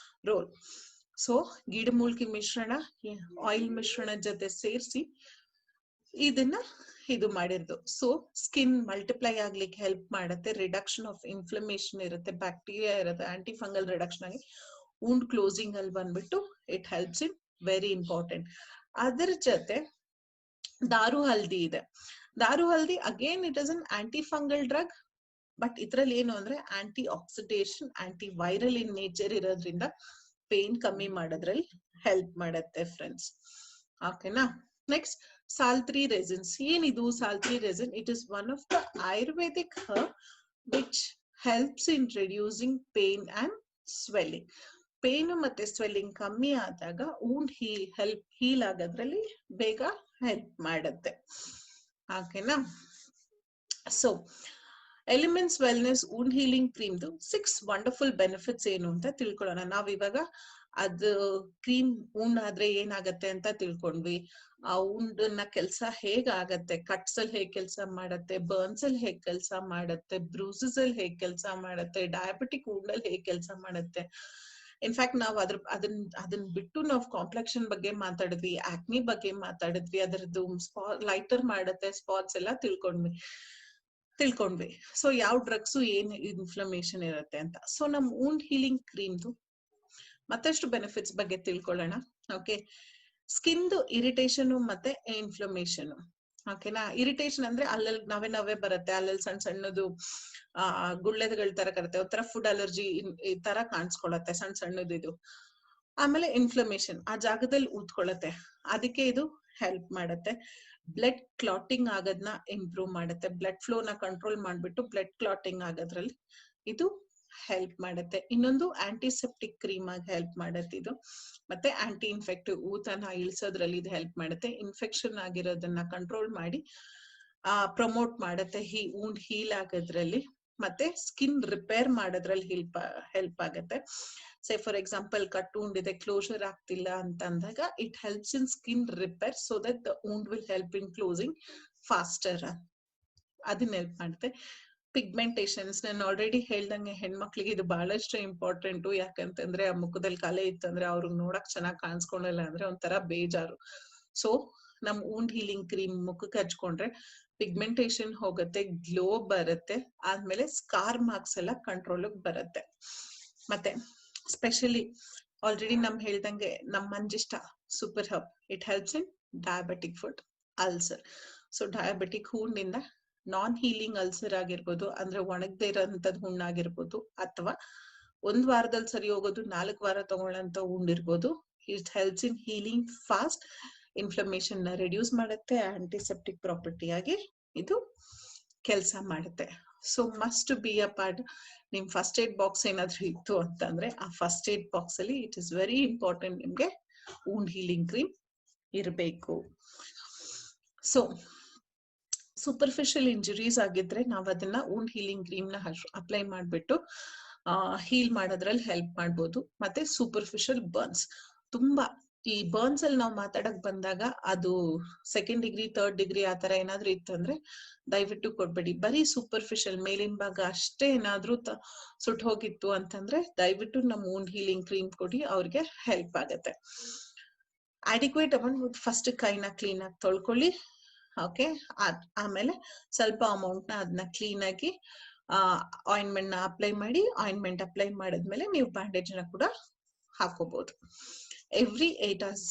role. So ಗಿಡಮೂಲಿಕೆ ಮಿಶ್ರಣ ಆಯಿಲ್ ಮಿಶ್ರಣ ಜೊತೆ ಸೇರಿಸಿ ಇದನ್ನ ಇದು ಮಾಡಿರೋದು. ಸೊ ಸ್ಕಿನ್ ಮಲ್ಟಿಪ್ಲೈ ಆಗ್ಲಿಕ್ಕೆ ಹೆಲ್ಪ್ ಮಾಡುತ್ತೆ, ರಿಡಕ್ಷನ್ ಆಫ್ ಇನ್ಫ್ಲಮೇಷನ್ ಇರುತ್ತೆ, ಬ್ಯಾಕ್ಟೀರಿಯಾ ಇರುತ್ತೆ, ಆಂಟಿ ಫಂಗಲ್ ರಿಡಕ್ಷನ್ ಆಗಿ wound ಕ್ಲೋಸಿಂಗ್ ಅಲ್ಲಿ ಬಂದ್ಬಿಟ್ಟು it helps in very important. ಅದರ ಜೊತೆ ದಾರು ಹಲ್ದಿ ಇದೆ. Daru haldi again it is an anti fungal drug, but ಇದ್ರಲ್ಲಿ ಏನು ಅಂದ್ರೆ anti oxidation, anti viral in nature ಇರೋದ್ರಿಂದ ಪೇನ್ ಕಮ್ಮಿ ಮಾಡೋದ್ರಲ್ಲಿ ಹೆಲ್ಪ್ ಮಾಡತ್ತೆ ಫ್ರೆಂಡ್ಸ್. ಓಕೆನಾ. ನೆಕ್ಸ್ಟ್ ಸಾಲ್ತ್ರಿ ರೆಸಿನ್ಸ್. ಏನಿದು ಸಾಲ್ತ್ರಿ resin? It is one of the Ayurvedic herb which helps in reducing pain and swelling. Pain ಮತ್ತೆ ಸ್ವೆಲ್ಲಿಂಗ್ ಕಮ್ಮಿ ಆದಾಗ wound ಹೀಲ್ ಆಗೋದ್ರಲ್ಲಿ ಬೇಗ ಹೆಲ್ಪ್ ಮಾಡುತ್ತೆ. ಓಕೆನಾ. So Elements Wellness wound healing ಕ್ರೀಮ್ದು 6 ವಂಡರ್ಫುಲ್ ಬೆನಿಫಿಟ್ಸ್ ಏನು ಅಂತ ತಿಳ್ಕೊಳ್ಳೋಣ. ನಾವ್ ಇವಾಗ ಅದು ಕ್ರೀಮ್ wound ಆದ್ರೆ ಏನಾಗತ್ತೆ ಅಂತ ತಿಳ್ಕೊಂಡ್ವಿ. ಆ wound ನ ಕೆಲ್ಸ ಹೇಗಾಗತ್ತೆ, ಕಟ್ಸ್ ಅಲ್ಲಿ ಹೇಗ್ ಕೆಲ್ಸ ಮಾಡತ್ತೆ, ಬರ್ನ್ಸ್ ಅಲ್ಲಿ ಹೇಗ್ ಕೆಲ್ಸ ಮಾಡತ್ತೆ, ಬ್ರೂಸಸ್ ಅಲ್ಲಿ ಹೇಗ್ ಕೆಲ್ಸ ಮಾಡತ್ತೆ, ಡಯಾಬಿಟಿಕ್ wound ಅಲ್ಲಿ ಹೇಗ್ ಕೆಲ್ಸ ಮಾಡತ್ತೆ. ಇನ್ಫ್ಯಾಕ್ಟ್ ನಾವ್ ಅದನ್ನ ಬಿಟ್ಟು ನಾವ್ ಕಾಂಪ್ಲೆಕ್ಷನ್ ಬಗ್ಗೆ ಮಾತಾಡಿದ್ವಿ, ಆಕ್ನಿ ಬಗ್ಗೆ ಮಾತಾಡಿದ್ವಿ, ಅದರದ್ದು ಲೈಟರ್ ಮಾಡತ್ತೆ, ಸ್ಪಾಟ್ಸ್ ಎಲ್ಲ ತಿಳ್ಕೊಂಡ್ವಿ. ಸೊ ಯಾವ ಡ್ರಗ್ಸು ಏನ್ ಇನ್ಫ್ಲಮೇಷನ್ ಇರುತ್ತೆ ಅಂತ. ಸೊ ನಮ್ wound ಹೀಲಿಂಗ್ ಕ್ರೀಮ್ದು ಮತ್ತಷ್ಟು ಬೆನಿಫಿಟ್ಸ್ ಬಗ್ಗೆ ತಿಳ್ಕೊಳ್ಳೋಣ. ಓಕೆ. ಸ್ಕಿನ್ದು ಇರಿಟೇಷನ್ ಮತ್ತೆ ಇನ್ಫ್ಲಮೇಷನ್. ಓಕೆನಾ. ಇರಿಟೇಷನ್ ಅಂದ್ರೆ ಅಲ್ಲಲ್ಲಿ ನವೆ ಬರುತ್ತೆ, ಅಲ್ಲಲ್ಲಿ ಸಣ್ಣ ಸಣ್ಣದು ಗುಳ್ಳೆಗಳ ತರ ಕರುತ್ತೆ, ಒಂಥರ ಫುಡ್ ಅಲರ್ಜಿ ಈ ತರ ಕಾಣಿಸ್ಕೊಳತ್ತೆ, ಸಣ್ಣದು ಇದು. ಆಮೇಲೆ ಇನ್ಫ್ಲಮೇಷನ್ ಆ ಜಾಗದಲ್ಲಿ ಊದ್ಕೊಳತ್ತೆ, ಅದಕ್ಕೆ ಇದು ಹೆಲ್ಪ್ ಮಾಡುತ್ತೆ. ಬ್ಲಡ್ ಕ್ಲಾಟಿಂಗ್ ಆಗೋದನ್ನ ಇಂಪ್ರೂವ್ ಮಾಡುತ್ತೆ, ಬ್ಲಡ್ ಫ್ಲೋ ನ ಕಂಟ್ರೋಲ್ ಮಾಡ್ಬಿಟ್ಟು ಬ್ಲಡ್ ಕ್ಲಾಟಿಂಗ್ ಆಗೋದ್ರಲ್ಲಿ ಇದು ಹೆಲ್ಪ್ ಮಾಡುತ್ತೆ. ಇನ್ನೊಂದು ಆಂಟಿಸೆಪ್ಟಿಕ್ ಕ್ರೀಮ್ ಆಗಿ ಹೆಲ್ಪ್ ಮಾಡುತ್ತೆ ಇದು. ಮತ್ತೆ ಆಂಟಿ ಇನ್ಫೆಕ್ಟಿವ್ ಊತನ ಇಳಿಸೋದ್ರಲ್ಲಿ ಇದು ಹೆಲ್ಪ್ ಮಾಡುತ್ತೆ. ಇನ್ಫೆಕ್ಷನ್ ಆಗಿರೋದನ್ನ ಕಂಟ್ರೋಲ್ ಮಾಡಿ ಪ್ರಮೋಟ್ ಮಾಡುತ್ತೆ, wound ಹೀಲ್ ಆಗೋದ್ರಲ್ಲಿ. ಮತ್ತೆ ಸ್ಕಿನ್ ರಿಪೇರ್ ಮಾಡೋದ್ರಲ್ಲಿ ಹೆಲ್ಪ್ ಆಗುತ್ತೆ. Say for example cut wound ಇದೆ, ಕ್ಲೋಸರ್ ಆಗ್ತಿಲ್ಲ ಅಂತ ಅಂದಾಗ it helps in skin repair so that the wound will help in closing faster. ಅದನ್ನ ಹೆಲ್ಪ್ ಮಾಡುತ್ತೆ. ಪಿಗ್ಮೆಂಟೇಷನ್ಸ್ ನಾನು ಆಲ್ರೆಡಿ ಹೇಳ್ದಂಗೆ ಹೆಣ್ಮಕ್ಳಿಗೆ ಇದು ಬಹಳಷ್ಟು ಇಂಪಾರ್ಟೆಂಟು. ಯಾಕಂತಂದ್ರೆ ಆ ಮುಖದಲ್ಲಿ ಕಲೆ ಇತ್ತಂದ್ರೆ ಅವ್ರಿಗೆ ನೋಡಕ್ ಚೆನ್ನಾಗ್ ಕಾಣಿಸ್ಕೊಳ್ಳಲ್ಲ ಅಂದ್ರೆ ಒಂಥರ ಬೇಜಾರು. ಸೊ ನಮ್ wound ಹೀಲಿಂಗ್ ಕ್ರೀಮ್ ಮುಖಕ್ಕೆ ಹಚ್ಕೊಂಡ್ರೆ ಪಿಗ್ಮೆಂಟೇಷನ್ ಹೋಗುತ್ತೆ, ಗ್ಲೋ ಬರುತ್ತೆ, ಆದ್ಮೇಲೆ ಸ್ಕಾರ್ ಮಾರ್ಕ್ಸ್ ಎಲ್ಲ ಕಂಟ್ರೋಲ್ ಬರುತ್ತೆ. ಮತ್ತೆ ಸ್ಪೆಷಲಿ ಆಲ್ರೆಡಿ ಹೇಳ್ದಂಗೆ ನಮ್ manjishtha super hub, it helps in diabetic foot ulcer. So diabetic wound ಇಂದ ನಾನ್ ಹೀಲಿಂಗ್ ಅಲ್ಸರ್ ಆಗಿರ್ಬೋದು, ಅಂದ್ರೆ ಒಣಗದೆ ಇರೋಂಥದ್ದು ಹುಣ್ಣಾಗಿರ್ಬೋದು, ಅಥವಾ 1 ವಾರದಲ್ಲಿ ಸರಿ ಹೋಗೋದು 4 ವಾರ ತಗೊಳ್ಳೋಂತ wound ಇರ್ಬೋದು. It helps in healing fast, inflammation ನ ರಿಡ್ಯೂಸ್ ಮಾಡುತ್ತೆ, ಆಂಟಿಸೆಪ್ಟಿಕ್ ಪ್ರಾಪರ್ಟಿ ಆಗಿ ಇದು ಕೆಲಸ ಮಾಡುತ್ತೆ. So must be a part. ನಿಮ್ ಫಸ್ಟ್ ಏಡ್ ಬಾಕ್ಸ್ ಏನಾದ್ರು ಇತ್ತು ಅಂತಂದ್ರೆ ಆ ಫಸ್ಟ್ ಏಡ್ ಬಾಕ್ಸ್ ಅಲ್ಲಿ ಇಟ್ ಇಸ್ ವೆರಿ ಇಂಪಾರ್ಟೆಂಟ್ ನಿಮ್ಗೆ wound ಹೀಲಿಂಗ್ ಕ್ರೀಮ್ ಇರಬೇಕು. ಸೊ ಸೂಪರ್ಫಿಷಿಯಲ್ ಇಂಜುರೀಸ್ ಆಗಿದ್ರೆ ನಾವ್ ಅದನ್ನ wound ಹೀಲಿಂಗ್ ಕ್ರೀಮ್ ನ ಅಪ್ಲೈ ಮಾಡ್ಬಿಟ್ಟು ಹೀಲ್ ಮಾಡೋದ್ರಲ್ಲಿ ಹೆಲ್ಪ್ ಮಾಡ್ಬೋದು. ಮತ್ತೆ ಸೂಪರ್ಫಿಷಿಯಲ್ ಬರ್ನ್ಸ್, ತುಂಬಾ ಈ ಬರ್ನ್ಸ್ ಅಲ್ಲಿ ನಾವು ಮಾತಾಡಕ್ ಬಂದಾಗ ಅದು 2nd ಡಿಗ್ರಿ 3rd ಡಿಗ್ರಿ ಆತರ ಏನಾದ್ರು ಇತ್ತು ಅಂದ್ರೆ ದಯವಿಟ್ಟು ಕೊಡ್ಬೇಡಿ. ಬರೀ ಸೂಪರ್ಫಿಷಿಯಲ್ ಮೇಲಿನ ಭಾಗ ಅಷ್ಟೇ ಏನಾದ್ರು ಸುಟ್ಟು ಹೋಗಿತ್ತು ಅಂತಂದ್ರೆ ದಯವಿಟ್ಟು ನಮ್ wound ಹೀಲಿಂಗ್ ಕ್ರೀಮ್ ಕೊಡಿ, ಅವ್ರಿಗೆ ಹೆಲ್ಪ್ ಆಗತ್ತೆ. ಅಡಿಕ್ವೇಟ್ ಅಮೌಂಟ್ ಫಸ್ಟ್ ಕೈನ ಕ್ಲೀನ್ ಆಗಿ ತೊಳ್ಕೊಳ್ಳಿ. ಓಕೆ. ಆಮೇಲೆ ಸ್ವಲ್ಪ ಅಮೌಂಟ್ ನ ಅದನ್ನ ಕ್ಲೀನ್ ಆಗಿ ಆಯಿಂಟ್ಮೆಂಟ್ ನ ಅಪ್ಲೈ ಮಾಡಿ, ಆಯಿಂಟ್ಮೆಂಟ್ ಅಪ್ಲೈ ಮಾಡಿದ್ಮೇಲೆ ನೀವು ಬ್ಯಾಂಡೇಜ್ ನ ಕೂಡ ಹಾಕೋಬಹುದು. ಎವ್ರಿ 8 hours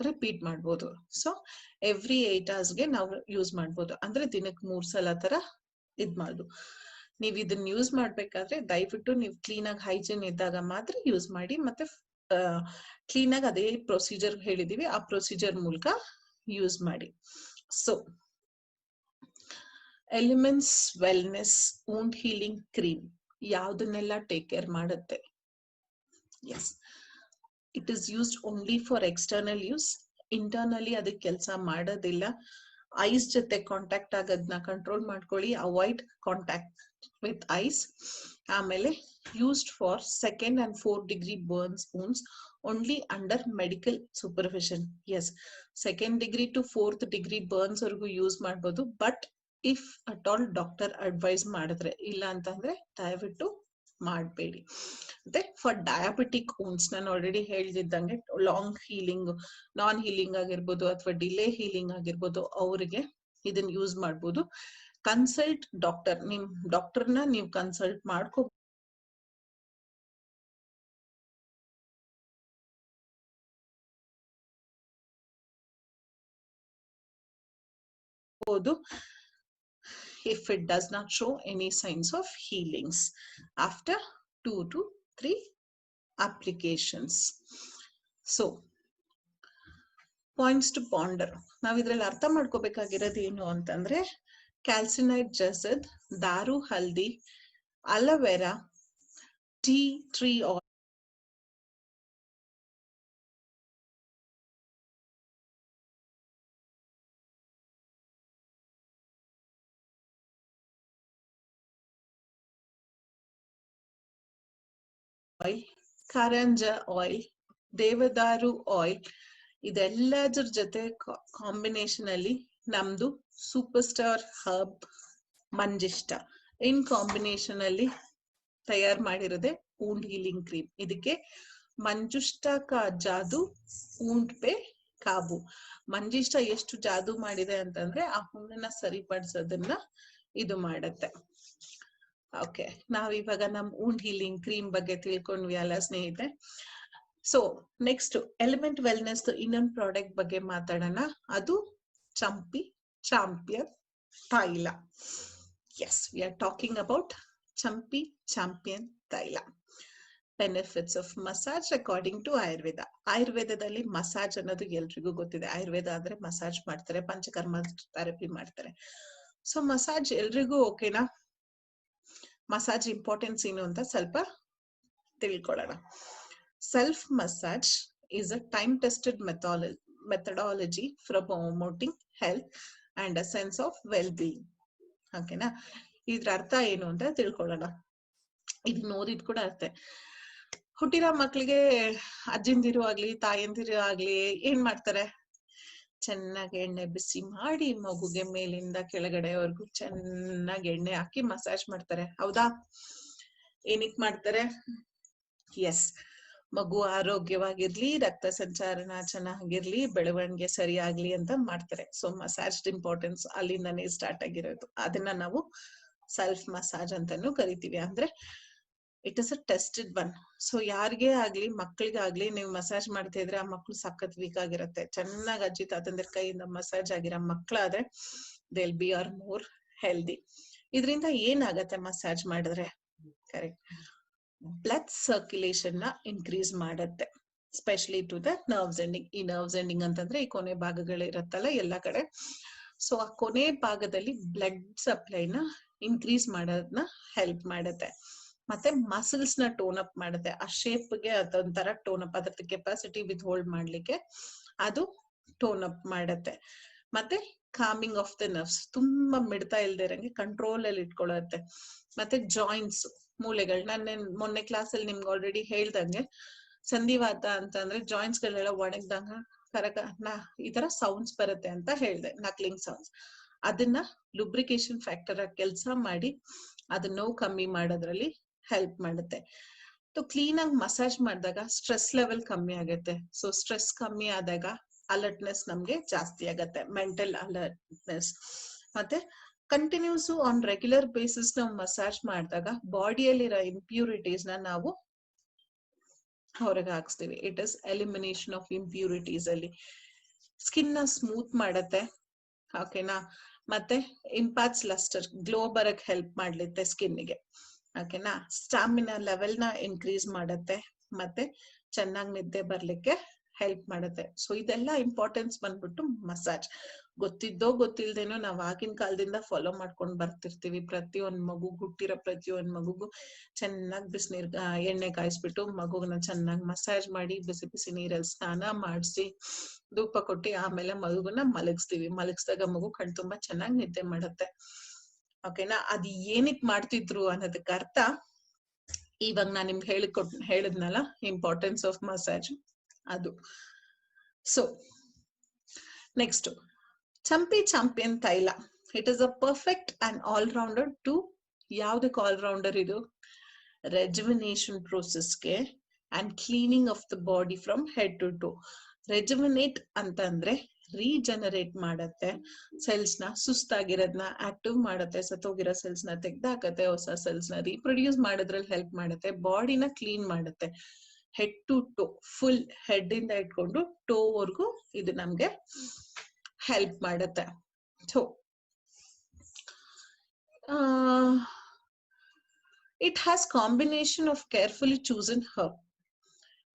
ರಿಪೀಟ್ ಮಾಡ್ಬೋದು. ಸೊ ಎವ್ರಿ 8 hours ಗೆ ನಾವು ಯೂಸ್ ಮಾಡ್ಬೋದು, ಅಂದ್ರೆ ದಿನಕ್ಕೆ 3 ಸಲ ತರ ಮಾಡ್ಬೋದು. ನೀವ್ ಇದನ್ನ ಯೂಸ್ ಮಾಡ್ಬೇಕಾದ್ರೆ ದಯವಿಟ್ಟು ನೀವು ಕ್ಲೀನ್ ಆಗಿ ಹೈಜೀನ್ ಇದ್ದಾಗ ಮಾತ್ರ ಯೂಸ್ ಮಾಡಿ. ಮತ್ತೆ ಕ್ಲೀನ್ ಆಗಿ ಅದೇ ಪ್ರೊಸೀಜರ್ ಹೇಳಿದೀವಿ, ಆ ಪ್ರೊಸೀಜರ್ ಮೂಲಕ ಯೂಸ್ ಮಾಡಿ. So Elements Wellness wound healing cream ಯಾವ್ದನ್ನೆಲ್ಲ ಟೇಕ್ ಕೇರ್ ಮಾಡುತ್ತೆ? Yes, it is used only for external use. Internally ಅದಕ್ಕೆ ಕೆಲಸ ಮಾಡೋದಿಲ್ಲ. ಐಸ್ ಜೊತೆ ಕಾಂಟ್ಯಾಕ್ಟ್ ಆಗೋದನ್ನ ಕಂಟ್ರೋಲ್ ಮಾಡ್ಕೊಳ್ಳಿ, ಅವಾಯ್ಡ್ ಕಾಂಟ್ಯಾಕ್ಟ್ ವಿತ್ ಐಸ್. ಆಮೇಲೆ used for 2nd and 4th degree burns wounds only under medical supervision. Yes, 2nd degree to 4th degree burns ವರ್ಗೂ use ಮಾಡ್ಬೋದು, but if at all doctor advise ಮಾಡಿದ್ರೆ. ಇಲ್ಲ ಅಂತಂದ್ರೆ ದಯವಿಟ್ಟು ಮಾಡಬೇಡಿ. ಮತ್ತೆ ಫಾರ್ ಡಯಾಬಿಟಿಕ್ ವೂಂಡ್ಸ್ ನಾನು ಆಲ್ರೆಡಿ ಹೇಳ್ದಿದ್ದಂಗೆ ಲಾಂಗ್ ಹೀಲಿಂಗ್, ನಾನ್ ಹೀಲಿಂಗ್ ಆಗಿರ್ಬೋದು ಅಥವಾ ಡಿಲೇ ಹೀಲಿಂಗ್ ಆಗಿರ್ಬೋದು, ಅವರಿಗೆ ಇದನ್ನ ಯೂಸ್ ಮಾಡ್ಬೋದು. ಕನ್ಸಲ್ಟ್ ಡಾಕ್ಟರ್, ನಿಮ್ ಡಾಕ್ಟರ್ನ ನೀವು ಕನ್ಸಲ್ಟ್ ಮಾಡ್ಕೋಬಹುದು. If it does not show any signs of healings after 2 to 3 applications. So points to ponder. ನಾವ್ ಇದ್ರಲ್ಲಿ ಅರ್ಥ ಮಾಡ್ಕೋಬೇಕಾಗಿರೋದು ಏನು ಅಂತಂದ್ರೆ, ಕ್ಯಾಲ್ಸಿನೈಡ್ ಜಸದ್, ದಾರು ಹಲ್ದಿ, ಅಲೋವೆರಾ, ಟೀ ಟ್ರೀ ಆಯಿಲ್, ಕಾರಂಜ ಆಯಿಲ್, ದೇವದಾರು ಆಯಿಲ್, ಇದೆಲ್ಲದ್ರ ಜೊತೆ ಕಾಂಬಿನೇಷನ್ ಅಲ್ಲಿ ನಮ್ದು ಸೂಪರ್ ಸ್ಟಾರ್ ಹರ್ಬ್ ಮಂಜಿಷ್ಟ ಇನ್ ಕಾಂಬಿನೇಷನ್ ಅಲ್ಲಿ ತಯಾರು ಮಾಡಿರೋದೆ ವೂಂಡ್ ಹೀಲಿಂಗ್ ಕ್ರೀಮ್. ಇದಕ್ಕೆ ಮಂಜುಷ್ಟ ಕಾ ಜಾದು ವೂಂಡ್ ಪೇ ಕಾಬು. ಮಂಜಿಷ್ಟ ಎಷ್ಟು ಜಾದು ಮಾಡಿದೆ ಅಂತಂದ್ರೆ ಆ ಹುಣ್ಣನ್ನ ಸರಿಪಡಿಸೋದನ್ನ ಇದು ಮಾಡತ್ತೆ. ಓಕೆ, ನಾವ್ ಇವಾಗ ನಮ್ ವೂಂಡ್ ಹೀಲಿಂಗ್ ಕ್ರೀಮ್ ಬಗ್ಗೆ ತಿಳ್ಕೊಂಡ್ವಿ ಅಲ್ಲ ಸ್ನೇಹಿತರೆ. ಸೊ ನೆಕ್ಸ್ಟ್ ಎಲಿಮೆಂಟ್ ವೆಲ್ನೆಸ್ ಇನ್ನೊಂದು ಪ್ರಾಡಕ್ಟ್ ಬಗ್ಗೆ ಮಾತಾಡೋಣ. ಅದು ಚಂಪಿ ಚಾಂಪಿಯನ್ ತೈಲ. Yes, we are talking about Champi champion ತೈಲ. Benefits of massage according to Ayurveda. ಆಯುರ್ವೇದದಲ್ಲಿ ಮಸಾಜ್ ಅನ್ನೋದು ಎಲ್ರಿಗೂ ಗೊತ್ತಿದೆ. ಆಯುರ್ವೇದ ಅಂದ್ರೆ ಮಸಾಜ್ ಮಾಡ್ತಾರೆ, ಪಂಚಕರ್ಮ ಥೆರಪಿ ಮಾಡ್ತಾರೆ. ಸೊ ಮಸಾಜ್ ಎಲ್ರಿಗೂ ಓಕೆನಾ? ಮಸಾಜ್ ಇಂಪಾರ್ಟೆನ್ಸ್ ಏನು ಅಂತ ಸ್ವಲ್ಪ ತಿಳ್ಕೊಳ್ಳೋಣ. Self massage is a time-tested methodology for promoting health and a sense of well-being. ಓಕೆನಾ? ಇದ್ರ ಅರ್ಥ ಏನು ಅಂತ ತಿಳ್ಕೊಳ್ಳೋಣ. ಇದು ಓದಿದ್ ಕೂಡ ಅರ್ಥ. ಹುಟ್ಟಿರೋ ಮಕ್ಳಿಗೆ ಅಜ್ಜಿಂದಿರು ಆಗ್ಲಿ ತಾಯಂದಿರು ಆಗ್ಲಿ ಏನ್ ಮಾಡ್ತಾರೆ? ಚೆನ್ನಾಗಿ ಎಣ್ಣೆ ಬಿಸಿ ಮಾಡಿ ಮಗುಗೆ ಮೇಲಿಂದ ಕೆಳಗಡೆವರೆಗೂ ಚೆನ್ನಾಗಿ ಎಣ್ಣೆ ಹಾಕಿ ಮಸಾಜ್ ಮಾಡ್ತಾರೆ. ಹೌದಾ? ಏನಕ್ ಮಾಡ್ತಾರೆ? ಎಸ್, ಮಗು ಆರೋಗ್ಯವಾಗಿರ್ಲಿ, ರಕ್ತ ಸಂಚಾರನ ಚೆನ್ನಾಗಿರ್ಲಿ, ಬೆಳವಣಿಗೆ ಸರಿಯಾಗ್ಲಿ ಅಂತ ಮಾಡ್ತಾರೆ. ಸೊ ಮಸಾಜ್ ಇಂಪಾರ್ಟೆನ್ಸ್ ಅಲ್ಲಿಂದಾನೇ ಸ್ಟಾರ್ಟ್ ಆಗಿರೋದು. ಅದನ್ನ ನಾವು ಸೆಲ್ಫ್ ಮಸಾಜ್ ಅಂತಾನು ಕರಿತೀವಿ. ಅಂದ್ರೆ it is a tested one. So ಯಾರಿಗೇ ಆಗ್ಲಿ, ಮಕ್ಳಿಗಾಗ್ಲಿ ನೀವು ಮಸಾಜ್ ಮಾಡ್ತಾ ಇದ್ರೆ ಆ ಮಕ್ಳು ಸಖತ್ ವೀಕ್ ಆಗಿರುತ್ತೆ. ಚೆನ್ನಾಗಿ ಅಜ್ಜಿ ತಾತಂದಿರ ಕೈಯಿಂದ ಮಸಾಜ್ ಆಗಿರೋ ಮಕ್ಳಾದ್ರೆ they will be are more healthy. ಇದರಿಂದ ಏನಾಗತ್ತೆ ಮಸಾಜ್ ಮಾಡಿದ್ರೆ? ಕರೆಕ್ಟ್, ಬ್ಲಡ್ ಸರ್ಕ್ಯುಲೇಷನ್ ನ ಇನ್ಕ್ರೀಸ್ ಮಾಡತ್ತೆ, specially to the nerves ending. ಈ ನರ್ವ್ಸ್ ಎಂಡಿಂಗ್ ಅಂತಂದ್ರೆ ಈ ಕೊನೆ ಭಾಗಗಳಿರತ್ತಲ್ಲ ಎಲ್ಲಾ ಕಡೆ. ಸೊ ಆ ಕೊನೆ ಭಾಗದಲ್ಲಿ ಬ್ಲಡ್ ಸಪ್ಲೈನ ಇನ್ಕ್ರೀಸ್ ಮಾಡೋದನ್ನ ಹೆಲ್ಪ್ ಮಾಡುತ್ತೆ. ಮತ್ತೆ ಮಸಲ್ಸ್ ನ ಟೋನ್ ಅಪ್ ಮಾಡುತ್ತೆ. ಆ ಶೇಪ್ಗೆ ಅದೊಂಥರ ಟೋನ್ ಅಪ್, ಅದ್ರ ಕೆಪಾಸಿಟಿ ವಿತ್ ಹೋಲ್ಡ್ ಮಾಡ್ಲಿಕ್ಕೆ ಅದು ಟೋನ್ ಅಪ್ ಮಾಡುತ್ತೆ. ಮತ್ತೆ ಕಾಮಿಂಗ್ ಆಫ್ ದ ನರ್ವ್ಸ್, ತುಂಬಾ ಮಿಡ್ತಾ ಇಲ್ದೇ ಇರಂಗೆ ಕಂಟ್ರೋಲ್ ಅಲ್ಲಿ ಇಟ್ಕೊಳ್ಳುತ್ತೆ. ಮತ್ತೆ ಜಾಯಿಂಟ್ಸ್, ಮೂಳೆಗಳು, ನಾನು ಮೊನ್ನೆ ಕ್ಲಾಸ್ ಅಲ್ಲಿ ನಿಮ್ಗೆ ಆಲ್ರೆಡಿ ಹೇಳ್ದಂಗೆ ಸಂಧಿವಾತ ಅಂತಂದ್ರೆ ಜಾಯಿಂಟ್ಸ್ ಗಳೆಲ್ಲ ಒಣಗ್ದಂಗ ಈ ತರ ಸೌಂಡ್ಸ್ ಬರುತ್ತೆ ಅಂತ ಹೇಳ್ದೆ, ನಕ್ಲಿಂಗ್ ಸೌಂಡ್ಸ್. ಅದನ್ನ ಲುಬ್ರಿಕೇಶನ್ ಫ್ಯಾಕ್ಟರ್ ಕೆಲಸ ಮಾಡಿ ಅದನ್ನ ನೋವು ಕಮ್ಮಿ ಮಾಡೋದ್ರಲ್ಲಿ ಹೆಲ್ಪ್ ಮಾಡುತ್ತೆ. ಕ್ಲೀನ್ ಆಗಿ ಮಸಾಜ್ ಮಾಡಿದಾಗ ಸ್ಟ್ರೆಸ್ ಲೆವೆಲ್ ಕಮ್ಮಿ ಆಗುತ್ತೆ. ಸೊ ಸ್ಟ್ರೆಸ್ ಕಮ್ಮಿ ಆದಾಗ ಅಲರ್ಟ್ನೆಸ್ ನಮ್ಗೆ ಜಾಸ್ತಿ ಆಗತ್ತೆ, ಮೆಂಟಲ್ ಅಲರ್ಟ್ನೆಸ್. ಮತ್ತೆ ಕಂಟಿನ್ಯೂಸ್ ಆನ್ ರೆಗ್ಯುಲರ್ ಬೇಸಿಸ್ ನಾವು ಮಸಾಜ್ ಮಾಡಿದಾಗ ಬಾಡಿಯಲ್ಲಿರೋ ಇಂಪ್ಯೂರಿಟೀಸ್ ನ ನಾವು ಹೊರಗೆ ಹಾಕ್ಸ್ತೀವಿ. It is elimination of impurities. ಅಲ್ಲಿ ಸ್ಕಿನ್ ನ ಸ್ಮೂತ್ ಮಾಡತ್ತೆ, ಓಕೆನಾ? ಮತ್ತೆ ಇಂಪ್ಯಾಕ್ಟ್ಸ್ ಲಸ್ಟರ್, ಗ್ಲೋ ಬರಕ್ ಹೆಲ್ಪ್ ಮಾಡ್ಲಿತ್ತೆ ಸ್ಕಿನ್ಗೆ, ಓಕೆನಾ? ಸ್ಟಾಮಿನಾ ಲೆವೆಲ್ ನ ಇನ್ಕ್ರೀಸ್ ಮಾಡತ್ತೆ, ಮತ್ತೆ ಚೆನ್ನಾಗಿ ನಿದ್ದೆ ಬರ್ಲಿಕ್ಕೆ ಹೆಲ್ಪ್ ಮಾಡುತ್ತೆ. ಸೊ ಇದೆಲ್ಲ ಇಂಪಾರ್ಟೆನ್ಸ್ ಬಂದ್ಬಿಟ್ಟು ಮಸಾಜ್. ಗೊತ್ತಿದ್ದೋ ಗೊತ್ತಿಲ್ದೇನೋ ನಾವ್ ಆಗಿನ ಕಾಲದಿಂದ ಫಾಲೋ ಮಾಡ್ಕೊಂಡ್ ಬರ್ತಿರ್ತೀವಿ. ಪ್ರತಿಯೊಂದ್ ಮಗು, ಹುಟ್ಟಿರೋ ಪ್ರತಿಯೊಂದ್ ಮಗುಗೂ ಚೆನ್ನಾಗಿ ಬಿಸಿನೀರ್ ಎಣ್ಣೆ ಕಾಯಿಸ್ಬಿಟ್ಟು ಮಗುನ ಚೆನ್ನಾಗಿ ಮಸಾಜ್ ಮಾಡಿ ಬಿಸಿ ಬಿಸಿ ನೀರಲ್ಲಿ ಸ್ನಾನ ಮಾಡಿಸಿ ಧೂಪ ಕೊಟ್ಟಿ ಆಮೇಲೆ ಮಗುನ ಮಲಗಿಸ್ತೀವಿ. ಮಲಗಿಸಿದಾಗ ಮಗು ಕಣ್ ತುಂಬಾ ಚೆನ್ನಾಗಿ ನಿದ್ದೆ ಮಾಡುತ್ತೆ, ಓಕೆನಾ? ಅದ್ ಏನಕ್ ಮಾಡ್ತಿದ್ರು ಅನ್ನೋದಕ್ಕೆ ಅರ್ಥ ಇವಾಗ ನಾನ್ ನಿಮ್ಗೆ ಹೇಳಿದ್ನಲ್ಲ, ಇಂಪಾರ್ಟೆನ್ಸ್ ಆಫ್ ಮಸಾಜ್ ಅದು. ಸೊ ನೆಕ್ಸ್ಟ್, ಚಂಪಿ ಚಾಂಪಿಯನ್ ತೈಲ. It is a perfect and all rounder too. ಯಾವ್ದಕ್ಕೆ ಆಲ್ ರೌಂಡರ್ ಇದು? ರೆಜುವಿನೇಷನ್ ಪ್ರೋಸೆಸ್ಗೆ and cleaning of the body from head to toe. Rejuvenate ಅಂತ ಅಂದ್ರೆ ರೀಜನರೇಟ್ ಮಾಡತ್ತೆ ಸೆಲ್ಸ್ ನ, ಸುಸ್ತಾಗಿರೋದ್ನ ಆಕ್ಟಿವ್ ಮಾಡತ್ತೆ, ಸತ್ತೋಗಿರೋ ಸೆಲ್ಸ್ ನ ತೆಗ್ದಾಕತ್ತೆ, ಹೊಸ ಸೆಲ್ಸ್ ನ ರೀಪ್ರೊಡ್ಯೂಸ್ ಮಾಡೋದ್ರಲ್ಲಿ ಹೆಲ್ಪ್ ಮಾಡುತ್ತೆ, ಬಾಡಿನ ಕ್ಲೀನ್ ಮಾಡುತ್ತೆ. Head to toe, full head ಇಂದ ಇಟ್ಕೊಂಡು ಟೋ ವರ್ಗು ಇದು ನಮ್ಗೆ ಹೆಲ್ಪ್ ಮಾಡುತ್ತೆ. So it has combination of carefully chosen herb.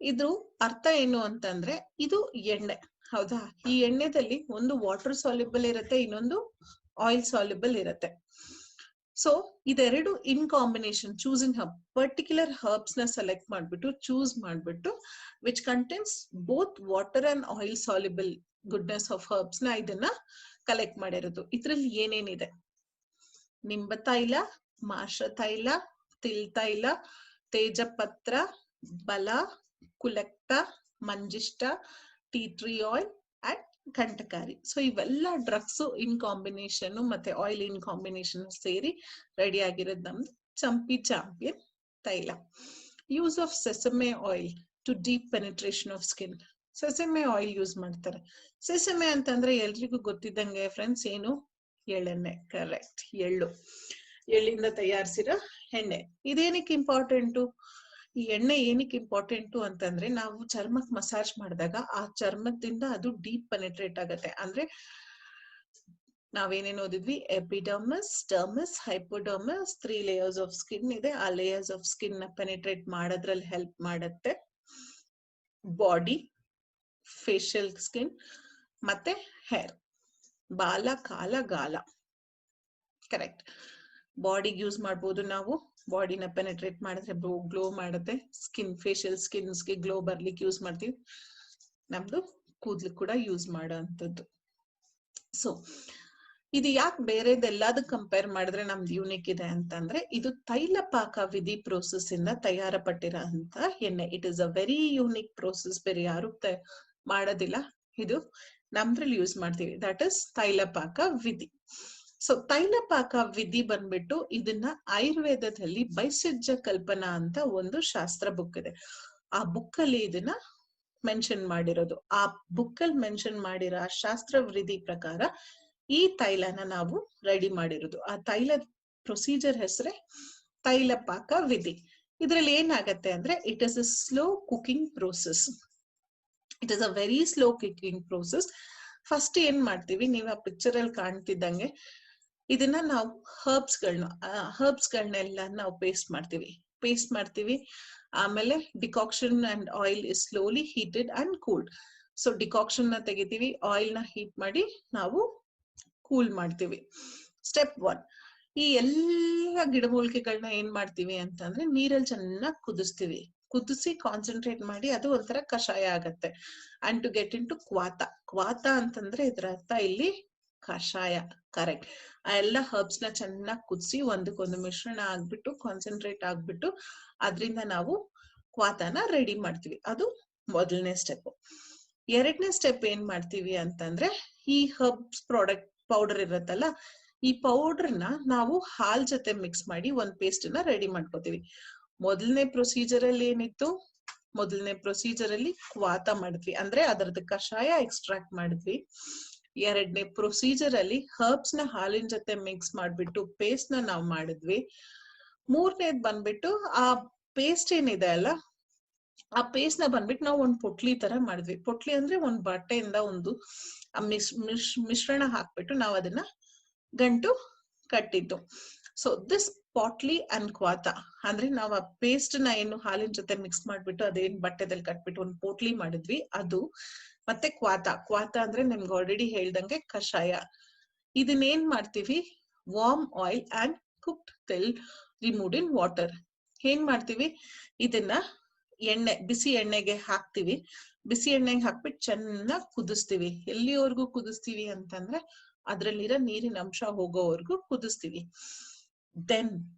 ಇದು ಅರ್ಥ ಏನು ಅಂತಂದ್ರೆ ಇದು ಎಣ್ಣೆ, ಹೌದಾ? ಈ ಎಣ್ಣೆದಲ್ಲಿ ಒಂದು ವಾಟರ್ ಸಾಲ್ಯುಬಲ್ ಇರುತ್ತೆ, ಇನ್ನೊಂದು ಆಯಿಲ್ ಸಾಲ್ಯುಬಲ್ ಇರುತ್ತೆ. ಸೊ ಇದೆರಡು in combination choosing herb, particular herbs ನ ಸೆಲೆಕ್ಟ್ ಮಾಡ್ಬಿಟ್ಟು ಚೂಸ್ ಮಾಡ್ಬಿಟ್ಟು which contains both water and oil soluble goodness of herbs ನ ಇದನ್ನ ಕಲೆಕ್ಟ್ ಮಾಡಿರೋದು. ಇದ್ರಲ್ಲಿ ಏನೇನಿದೆ? ನಿಂಬ ತೈಲ, ಮಾಷ ತೈಲ, ತಿಲ್ ತೈಲ, ತೇಜಪತ್ರ, ಬಲ, ಕುಲೆಕ್ಟ, ಮಂಜಿಷ್ಟ, ಟೀ ಟ್ರೀ ಆಯಿಲ್ ಅಂಡ್ ಕಂಟಕಾರಿ. ಸೊ ಇವೆಲ್ಲ ಡ್ರಗ್ಸ್ ಇನ್ ಕಾಂಬಿನೇಷನ್ ಮತ್ತೆ ಆಯಿಲ್ ಇನ್ ಕಾಂಬಿನೇಷನ್ ಸೇರಿ ರೆಡಿ ಆಗಿರೋದು ನಮ್ದು ಚಂಪಿ ಚಾಂಪಿಯನ್ ತೈಲ. Use of sesame oil to deep penetration of skin. Sesame oil use ಮಾಡ್ತಾರೆ. ಸೆಸಮೆ ಅಂತಂದ್ರೆ ಎಲ್ರಿಗೂ ಗೊತ್ತಿದ್ದಂಗೆ ಫ್ರೆಂಡ್ಸ್ ಏನು? ಎಳ್ಳೆಣ್ಣೆ. ಕರೆಕ್ಟ್, ಎಳ್ಳು. ಎಳ್ಳಿಂದ ತಯಾರಿಸಿರೋ ಎಣ್ಣೆ. ಇದೇನಕ್ಕೆ ಇಂಪಾರ್ಟೆಂಟು? ಈ ಎಣ್ಣೆ ಏನಕ್ಕೆ ಇಂಪಾರ್ಟೆಂಟು ಅಂತಂದ್ರೆ ನಾವು ಚರ್ಮಕ್ಕೆ ಮಸಾಜ್ ಮಾಡಿದಾಗ ಆ ಚರ್ಮದಿಂದ ಅದು ಡೀಪ್ ಪೆನೆಟ್ರೇಟ್ ಆಗತ್ತೆ. ಅಂದ್ರೆ ನಾವೇನೇನು ಓದಿದ್ವಿ? Epidermis, dermis, hypodermis, 3 layers of skin ಇದೆ. ಆ ಲೇಯರ್ಸ್ ಆಫ್ ಸ್ಕಿನ್ ನ ಪೆನೆಟ್ರೇಟ್ ಮಾಡೋದ್ರಲ್ಲಿ ಹೆಲ್ಪ್ ಮಾಡುತ್ತೆ. ಬಾಡಿ, ಫೇಶಿಯಲ್ ಸ್ಕಿನ್ ಮತ್ತೆ ಹೇರ್, ಬಾಲ, ಕಾಲ, ಗಾಲ. ಕರೆಕ್ಟ್. ಬಾಡಿಗೆ ಯೂಸ್ ಮಾಡ್ಬೋದು ನಾವು. ಬಾಡಿನ ಪೆನೆಟ್ರೇಟ್ ಮಾಡಿದ್ರೆ ಗ್ಲೋ ಮಾಡುತ್ತೆ. ಸ್ಕಿನ್, ಫೇಶಿಯಲ್ ಸ್ಕಿನ್ಸ್ಗೆ ಗ್ಲೋ ಬರ್ಲಿಕ್ಕೆ ಯೂಸ್ ಮಾಡ್ತೀವಿ. ನಮ್ದು ಕೂದ್ಲು ಕೂಡ ಯೂಸ್ ಮಾಡೋ ಅಂತದ್ದು. ಸೊ ಇದು ಯಾಕೆ ಬೇರೆದೆಲ್ಲದಕ್ಕೆ ಕಂಪೇರ್ ಮಾಡಿದ್ರೆ ನಮ್ದು ಯೂನಿಕ್ ಇದೆ ಅಂತಂದ್ರೆ ಇದು ತೈಲ ಪಾಕ ವಿಧಿ ಪ್ರೋಸೆಸ್ ಇಂದ ತಯಾರಪಟ್ಟಿರೋ ಅಂತ ಎಣ್ಣೆ. It is a very unique process. ಬೇರೆ ಯಾರು ಮಾಡೋದಿಲ್ಲ. ಇದು ನಮ್ದ್ರಲ್ಲಿ ಯೂಸ್ ಮಾಡ್ತೀವಿ. ದಟ್ ಇಸ್ ತೈಲ ಪಾಕ ವಿಧಿ. ಸೊ ತೈಲ ಪಾಕ ವಿಧಿ ಬಂದ್ಬಿಟ್ಟು ಇದನ್ನ ಆಯುರ್ವೇದದಲ್ಲಿ ಬೈಸಜ್ಜ ಕಲ್ಪನಾ ಅಂತ ಒಂದು ಶಾಸ್ತ್ರ ಬುಕ್ ಇದೆ. ಆ ಬುಕ್ ಅಲ್ಲಿ ಇದನ್ನ ಮೆನ್ಷನ್ ಮಾಡಿರೋದು. ಆ ಬುಕ್ ಅಲ್ಲಿ ಮೆನ್ಷನ್ ಮಾಡಿರೋ ಆ ಶಾಸ್ತ್ರ ವಿಧಿ ಪ್ರಕಾರ ಈ ತೈಲನ ನಾವು ರೆಡಿ ಮಾಡಿರೋದು. ಆ ತೈಲದ ಪ್ರೊಸೀಜರ್ ಹೆಸರೇ ತೈಲ ಪಾಕ ವಿಧಿ. ಇದ್ರಲ್ಲಿ ಏನಾಗತ್ತೆ ಅಂದ್ರೆ it is a slow cooking process. It is a very slow cooking process. First ಏನ್ ಮಾಡ್ತೀವಿ, ನೀವು ಆ ಪಿಕ್ಚರ್ ಅಲ್ಲಿ ಕಾಣ್ತಿದ್ದಂಗೆ ಇದನ್ನ ನಾವು ಹರ್ಬ್ಸ್ಗಳನ್ನೆಲ್ಲ ನಾವು ಪೇಸ್ಟ್ ಮಾಡ್ತೀವಿ. ಆಮೇಲೆ decoction and oil is slowly heated and cooled. So decoction ನ ತೆಗಿತೀವಿ, ಆಯಿಲ್ ನ ಹೀಟ್ ಮಾಡಿ ನಾವು ಕೂಲ್ ಮಾಡ್ತೀವಿ. ಸ್ಟೆಪ್ 1, ಈ ಎಲ್ಲ ಗಿಡಮೂಲಿಕೆಗಳನ್ನ ಏನ್ ಮಾಡ್ತೀವಿ ಅಂತಂದ್ರೆ ನೀರಲ್ಲಿ ಚೆನ್ನಾಗಿ ಕುದಿಸಿ ಕಾನ್ಸಂಟ್ರೇಟ್ ಮಾಡಿ ಅದು ಒಂಥರ ಕಷಾಯ ಆಗತ್ತೆ. And to get in to ಕ್ವಾತ ಅಂತಂದ್ರೆ ಇದ್ರ ಅರ್ಥ ಇಲ್ಲಿ ಕಷಾಯ. ಕರೆಕ್ಟ್. ಆ ಎಲ್ಲ ಹರ್ಬ್ಸ್ ನ ಚೆನ್ನಾಗಿ ಕುದಿಸಿ ಒಂದಕ್ಕೊಂದು ಮಿಶ್ರಣ ಆಗ್ಬಿಟ್ಟು ಕಾನ್ಸಂಟ್ರೇಟ್ ಆಗ್ಬಿಟ್ಟು ಅದ್ರಿಂದ ನಾವು ಕ್ವಾತನ ರೆಡಿ ಮಾಡ್ತೀವಿ. ಅದು ಮೊದಲನೇ ಸ್ಟೆಪ್. ಎರಡನೇ ಸ್ಟೆಪ್ ಏನ್ ಮಾಡ್ತೀವಿ ಅಂತಂದ್ರೆ ಈ ಹರ್ಬ್ಸ್ ಪೌಡರ್ ಇರತ್ತಲ್ಲ, ಈ ಪೌಡರ್ನ ನಾವು ಹಾಲ್ ಜೊತೆ ಮಿಕ್ಸ್ ಮಾಡಿ ಒಂದ್ ಪೇಸ್ಟ್ ನ ರೆಡಿ ಮಾಡ್ಕೋತೀವಿ. ಮೊದಲನೇ ಪ್ರೊಸೀಜರ್ ಅಲ್ಲಿ ಏನಿತ್ತು? ಮೊದಲನೇ ಪ್ರೊಸೀಜರ್ ಅಲ್ಲಿ ಕ್ವಾತ ಮಾಡಿದ್ವಿ, ಅಂದ್ರೆ ಅದರದ್ದು ಕಷಾಯ ಎಕ್ಸ್ಟ್ರಾಕ್ಟ್ ಮಾಡಿದ್ವಿ. ಎರಡನೇ ಪ್ರೊಸೀಜರ್ ಅಲ್ಲಿ ಹರ್ಬ್ಸ್ ನ ಹಾಲಿನ ಜೊತೆ ಮಿಕ್ಸ್ ಮಾಡ್ಬಿಟ್ಟು ಪೇಸ್ಟ್ ನ ನಾವು ಮಾಡಿದ್ವಿ. ಮೂರನೇದ್ ಬಂದ್ಬಿಟ್ಟು ಆ ಪೇಸ್ಟ್ ಏನಿದೆ ಅಲ್ಲ, ಆ ಪೇಸ್ಟ್ ನ ಬಂದ್ಬಿಟ್ಟು ನಾವು ಒಂದ್ ಪೊಟ್ಲಿ ತರ ಮಾಡಿದ್ವಿ. ಪೊಟ್ಲಿ ಅಂದ್ರೆ ಒಂದ್ ಬಟ್ಟೆಯಿಂದ ಒಂದು ಮಿಶ್ರಣ ಹಾಕ್ಬಿಟ್ಟು ನಾವು ಅದನ್ನ ಗಂಟು ಕಟ್ಟಿದ್ದು. ಸೊ ದಿಸ್ ಪಾಟ್ಲಿ ಅಂಡ್ ಕ್ವಾತ ಅಂದ್ರೆ ನಾವು ಆ ಪೇಸ್ಟ್ ನ ಏನು ಹಾಲಿನ ಜೊತೆ ಮಿಕ್ಸ್ ಮಾಡ್ಬಿಟ್ಟು ಅದೇನ್ ಬಟ್ಟೆದಲ್ಲಿ ಕಟ್ಬಿಟ್ಟು ಒಂದು ಪೋಟ್ಲಿ ಮಾಡಿದ್ವಿ ಅದು. ಮತ್ತೆ ಕ್ವಾತ ಅಂದ್ರೆ ನಿಮ್ಗೆ ಆಲ್ರೆಡಿ ಹೇಳ್ದಂಗೆ ಕಷಾಯ. ಇದನ್ನೇನ್ ಮಾಡ್ತೀವಿ? Warm oil and cooked till removed in water. ಏನ್ ಮಾಡ್ತೀವಿ? ಇದನ್ನ ಬಿಸಿ ಎಣ್ಣೆಗೆ ಹಾಕ್ತಿವಿ. ಬಿಸಿ ಎಣ್ಣೆಗೆ ಹಾಕ್ಬಿಟ್ಟು ಚೆನ್ನಾಗಿ ಕುದಿಸ್ತೀವಿ. ಎಲ್ಲಿವರೆಗೂ ಕುದಿಸ್ತೀವಿ ಅಂತಂದ್ರೆ ಅದ್ರಲ್ಲಿರೋ ನೀರಿನ ಅಂಶ ಹೋಗೋವರೆಗೂ ಕುದಿಸ್ತೀವಿ. Then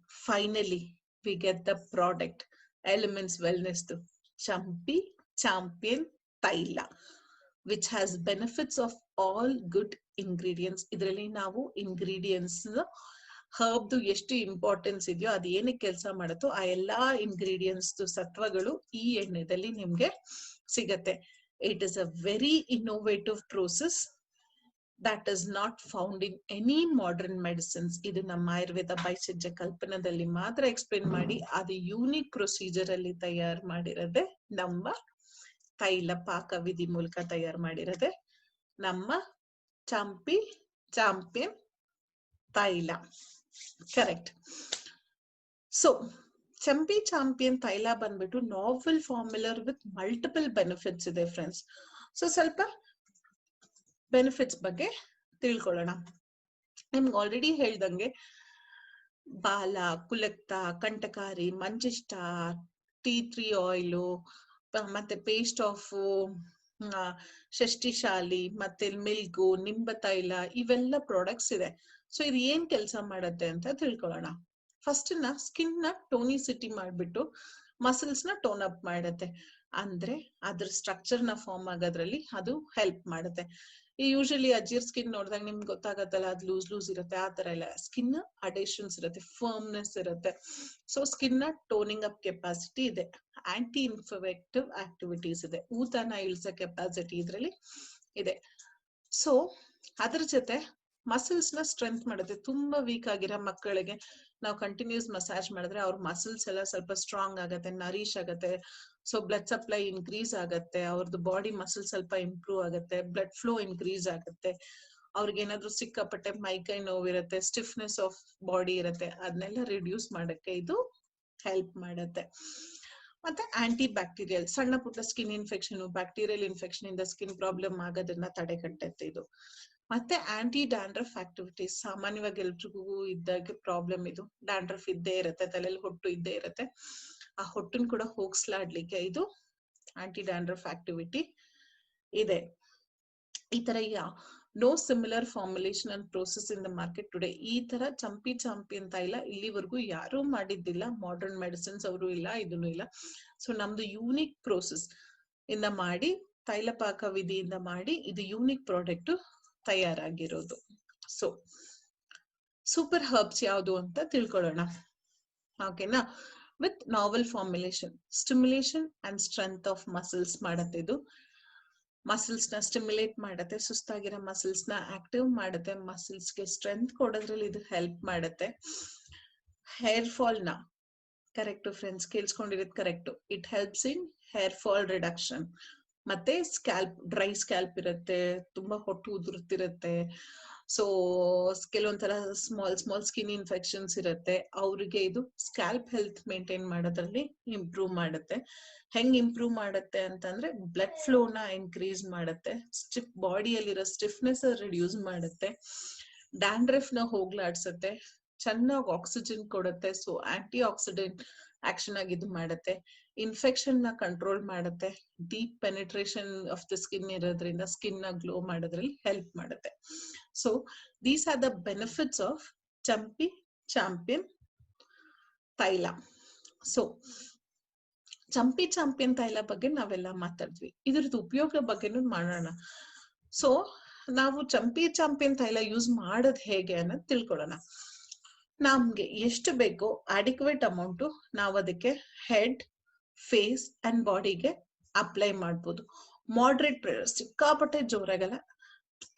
finally we get the product elements wellness Champi champion ತೈಲ which has benefits of all good ingredients. ಇದರಲ್ಲಿ ನಾವು ingredients ಹರ್ಬ್ದು ಎಷ್ಟು ಇಂಪಾರ್ಟೆನ್ಸ್ ಇದೆಯೋ ಅದು ಏನಕ್ಕೆ ಕೆಲಸ ಮಾಡುತ್ತೋ ಆ ಎಲ್ಲಾ ಇಂಗ್ರೀಡಿಯೆಂಟ್ಸ್ ಸತ್ವಗಳು ಈ ಎಣ್ಣೆದಲ್ಲಿ ನಿಮ್ಗೆ ಸಿಗತ್ತೆ. It is a very innovative process that is not found in any modern medicines. ಇದು ನಮ್ಮ ಆಯುರ್ವೇದ ಬೈಸಜ್ಜ ಕಲ್ಪನದಲ್ಲಿ ಮಾತ್ರ ಎಕ್ಸ್ಪ್ಲೇನ್ ಮಾಡಿ ಅದು ಯೂನಿಕ್ ಪ್ರೊಸೀಜರ್ ಅಲ್ಲಿ ತಯಾರು ಮಾಡಿರೋದೆ, ನಮ್ಮ ತೈಲ ಪಾಕ ವಿಧಿ ಮೂಲಕ ತಯಾರು ಮಾಡಿರೋದೆ ನಮ್ಮ ಚಾಂಪಿಯನ್ ತೈಲ. ಕರೆಕ್ಟ್. ಸೊ ಚಾಂಪಿಯನ್ ತೈಲ ಬಂದ್ಬಿಟ್ಟು ನಾವೆಲ್ ಫಾರ್ಮುಲರ್ ವಿತ್ ಮಲ್ಟಿಪಲ್ ಬೆನಿಫಿಟ್ಸ್ ಇದೆ ಫ್ರೆಂಡ್ಸ್. ಸೊ ಸ್ವಲ್ಪ ಬೆನಿಫಿಟ್ಸ್ ಬಗ್ಗೆ ತಿಳ್ಕೊಳ್ಳೋಣ. ನಿಮ್ಗೆ ಆಲ್ರೆಡಿ ಹೇಳ್ದಂಗೆ ಬಾಲ, ಕುಲಕ್ತ, ಕಂಟಕಾರಿ, ಮಂಜಿಷ್ಟ, ಟೀ ಟ್ರೀ ಆಯಿಲು, ಮತ್ತೆ ಪೇಸ್ಟ್ ಆಫ್ ಷಷ್ಟಿಶಾಲಿ, ಮತ್ತೆ ಮಿಲ್ಗು, ನಿಂಬ ತೈಲ, ಇವೆಲ್ಲ ಪ್ರಾಡಕ್ಟ್ಸ್ ಇದೆ. ಸೊ ಇದು ಏನ್ ಕೆಲಸ ಮಾಡತ್ತೆ ಅಂತ ತಿಳ್ಕೊಳ್ಳೋಣ. ಫಸ್ಟ್ ಸ್ಕಿನ್ ನ ಟೋನಿಸಿಟಿ ಮಾಡ್ಬಿಟ್ಟು ಮಸಲ್ಸ್ ನ ಟೋನ್ ಅಪ್ ಮಾಡತ್ತೆ. ಅಂದ್ರೆ ಅದ್ರ ಸ್ಟ್ರಕ್ಚರ್ ನ ಫಾರ್ಮ್ ಆಗೋದ್ರಲ್ಲಿ ಅದು ಹೆಲ್ಪ್ ಮಾಡುತ್ತೆ. ಈ ಯೂಶಲಿ ಅಜ್ಜಿರ್ ಸ್ಕಿನ್ ನೋಡಿದಾಗ ನಿಮ್ಗೆ ಗೊತ್ತಾಗತ್ತಲ್ಲ, ಅದು ಲೂಸ್ ಇರುತ್ತೆ. ಆ ತರ ಇಲ್ಲ, ಸ್ಕಿನ್ ಅಡೇಷನ್ಸ್ ಇರುತ್ತೆ, ಫರ್ಮ್ನೆಸ್ ಇರುತ್ತೆ. ಸೊ ಸ್ಕಿನ್ ನ ಟೋನಿಂಗ್ ಅಪ್ ಕೆಪಾಸಿಟಿ ಇದೆ, ಆಂಟಿ ಇನ್ಫೆಕ್ಟಿವ್ ಆಕ್ಟಿವಿಟೀಸ್ ಇದೆ, ಊತನ ಇಳಿಸೋ ಕೆಪಾಸಿಟಿ ಇದ್ರಲ್ಲಿ ಇದೆ. ಸೊ ಅದ್ರ ಜೊತೆ ಮಸಲ್ಸ್ ನ ಸ್ಟ್ರೆಂತ್ ಮಾಡುತ್ತೆ. ತುಂಬಾ ವೀಕ್ ಆಗಿರೋ ಮಕ್ಕಳಿಗೆ ನಾವು ಕಂಟಿನ್ಯೂಸ್ ಮಸಾಜ್ ಮಾಡಿದ್ರೆ ಅವ್ರ ಮಸಲ್ಸ್ ಎಲ್ಲ ಸ್ವಲ್ಪ ಸ್ಟ್ರಾಂಗ್ ಆಗತ್ತೆ, ನರಿಶ್ ಆಗತ್ತೆ. ಸೊ ಬ್ಲಡ್ ಸಪ್ಲೈ ಇನ್ಕ್ರೀಸ್ ಆಗತ್ತೆ, ಅವ್ರದ್ದು ಬಾಡಿ ಮಸಲ್ ಸ್ವಲ್ಪ ಇಂಪ್ರೂವ್ ಆಗತ್ತೆ, ಬ್ಲಡ್ ಫ್ಲೋ ಇನ್ಕ್ರೀಸ್ ಆಗತ್ತೆ. ಅವ್ರಿಗೆ ಏನಾದ್ರು ಸಿಕ್ಕಾಪಟ್ಟೆ ಮೈಕೈ ನೋವಿರುತ್ತೆ, ಸ್ಟಿಫ್ನೆಸ್ ಆಫ್ ಬಾಡಿ ಇರುತ್ತೆ, ಅದನ್ನೆಲ್ಲ ರಿಡ್ಯೂಸ್ ಮಾಡಕ್ಕೆ ಇದು ಹೆಲ್ಪ್ ಮಾಡತ್ತೆ. ಮತ್ತೆ ಆಂಟಿ ಬ್ಯಾಕ್ಟೀರಿಯಲ್, ಸಣ್ಣ ಪುಟ್ಟ ಸ್ಕಿನ್ ಇನ್ಫೆಕ್ಷನ್, ಬ್ಯಾಕ್ಟೀರಿಯಲ್ ಇನ್ಫೆಕ್ಷನ್ ಇಂದ ಸ್ಕಿನ್ ಪ್ರಾಬ್ಲಮ್ ಆಗೋದನ್ನ ತಡೆಗಟ್ಟುತ್ತೆ ಇದು. ಮತ್ತೆ ಆಂಟಿ ಡ್ಯಾಂಡ್ರಫ್ ಆಕ್ಟಿವಿಟೀಸ್, ಸಾಮಾನ್ಯವಾಗಿ ಎಲ್ರಿಗೂ ಇದ್ದಾಗ ಪ್ರಾಬ್ಲಮ್ ಇದು. ಡ್ಯಾಂಡ್ರಫ್ ಇದ್ದೇ ಇರುತ್ತೆ, ತಲೆಯಲ್ಲಿ ಹೊಟ್ಟು ಇದ್ದೇ ಇರುತ್ತೆ. ಆ ಹೊಟ್ಟನ್ ಕೂಡ ಹೋಗ್ಸ್ಲಾಡ್ಲಿಕ್ಕೆ ಇದು ಆಂಟಿ ಡ್ಯಾಂಡ್ರಫ್ ಆಕ್ಟಿವಿಟಿ ಇದೆ. ಈ ತರ no similar formulation and process in the market today. ಈ ತರ ಚಾಂಪಿಯನ್ ತೈಲ ಇಲ್ಲಿವರೆಗೂ ಯಾರೂ ಮಾಡಿದ್ದಿಲ್ಲ, ಮಾಡರ್ನ್ ಮೆಡಿಸಿನ್ಸ್ ಅವರು ಇಲ್ಲ, ಇದನ್ನು ಇಲ್ಲ. ಸೊ ನಮ್ದು ಯೂನಿಕ್ ಪ್ರೋಸೆಸ್ ಇಂದ ಮಾಡಿ, ತೈಲ ಪಾಕ ವಿಧಿಯಿಂದ ಮಾಡಿ, ಇದು ಯೂನಿಕ್ ಪ್ರಾಡಕ್ಟ್ ತಯಾರಾಗಿರೋದು. ಸೊ ಸೂಪರ್ ಹರ್ಬ್ಸ್ ಯಾವುದು ಅಂತ ತಿಳ್ಕೊಳ್ಳೋಣ. ಓಕೆನಾ? With novel formulation, stimulation and strength of muscles ಮಾಡತ್ತೆ. ಇದು ಮಸಲ್ಸ್ ನ ಸ್ಟಿಮ್ಯುಲೇಟ್ ಮಾಡತ್ತೆ, ಸುಸ್ತಾಗಿರೋ ಮಸಲ್ಸ್ ನ ಆಕ್ಟಿವ್ ಮಾಡತ್ತೆ, ಮಸಲ್ಸ್ ಗೆ ಸ್ಟ್ರೆಂತ್ ಕೊಡೋದ್ರಲ್ಲಿ ಇದು ಹೆಲ್ಪ್ ಮಾಡತ್ತೆ. ಹೇರ್ ಫಾಲ್ ನ, ಕರೆಕ್ಟ್ ಫ್ರೆಂಡ್ಸ್, ಕೇಳಿಸ್ಕೊಂಡಿರೋದು correct, it helps in hair fall reduction. ಮತ್ತೆ ಸ್ಕ್ಯಾಲ್ಪ್, ಡ್ರೈ ಸ್ಕ್ಯಾಲ್ಪ್ ಇರುತ್ತೆ, ತುಂಬಾ ಹೊಟ್ಟು ಉದುರುತ್ತಿರುತ್ತೆ. ಸೊ ಕೆಲವೊಂಥರ ಸ್ಮಾಲ್ ಸ್ಕಿನ್ ಇನ್ಫೆಕ್ಷನ್ಸ್ ಇರುತ್ತೆ, ಅವ್ರಿಗೆ ಇದು ಸ್ಕ್ಯಾಲ್ಪ್ ಹೆಲ್ತ್ ಮೇಂಟೈನ್ ಮಾಡೋದ್ರಲ್ಲಿ ಇಂಪ್ರೂವ್ ಮಾಡುತ್ತೆ. ಹೆಂಗ್ ಇಂಪ್ರೂವ್ ಮಾಡುತ್ತೆ ಅಂತಂದ್ರೆ ಬ್ಲಡ್ ಫ್ಲೋ ನ ಇನ್ಕ್ರೀಸ್ ಮಾಡುತ್ತೆ, ಬಾಡಿಯಲ್ಲಿರೋ ಸ್ಟಿಫ್ನೆಸ್ ರಿಡ್ಯೂಸ್ ಮಾಡುತ್ತೆ, ಡ್ಯಾಂಡ್ರಫ್ ನ ಹೋಗ್ಲಾಡ್ಸುತ್ತೆ, ಚೆನ್ನಾಗಿ ಆಕ್ಸಿಜನ್ ಕೊಡುತ್ತೆ. ಸೊ ಆಂಟಿ ಆಕ್ಸಿಡೆಂಟ್ ಆಕ್ಷನ್ ಆಗಿ ಇದು ಮಾಡುತ್ತೆ, ಇನ್ಫೆಕ್ಷನ್ ನ ಕಂಟ್ರೋಲ್ ಮಾಡುತ್ತೆ, deep penetration of the skin ಇರೋದ್ರಿಂದ ಸ್ಕಿನ್ ನ ಗ್ಲೋ ಮಾಡೋದ್ರಲ್ಲಿ ಹೆಲ್ಪ್ ಮಾಡುತ್ತೆ. So these are the benefits of champion ತೈಲ. ಸೊ ಚಾಂಪಿಯನ್ ತೈಲ ಬಗ್ಗೆ ನಾವೆಲ್ಲ ಮಾತಾಡಿದ್ವಿ, ಇದ್ರದ್ದು ಉಪಯೋಗ ಬಗ್ಗೆನೂ ಮಾಡೋಣ. ಸೊ ನಾವು ಚಾಂಪಿಯನ್ ತೈಲ ಯೂಸ್ ಮಾಡೋದ್ ಹೇಗೆ ಅನ್ನೋದು ತಿಳ್ಕೊಳ್ಳೋಣ. ನಮ್ಗೆ ಎಷ್ಟು ಬೇಕೋ ಅಡಿಕ್ವೇಟ್ ಅಮೌಂಟ್ ನಾವು ಅದಕ್ಕೆ ಹೆಡ್, ಫೇಸ್ ಅಂಡ್ ಬಾಡಿಗೆ ಅಪ್ಲೈ ಮಾಡ್ಬೋದು. ಮಾಡ್ರೇಟ್ ಪ್ರೆಷರ್, ಸಿಕ್ಕಾಪಟ್ಟೆ ಜೋರಾಗಲ್ಲ,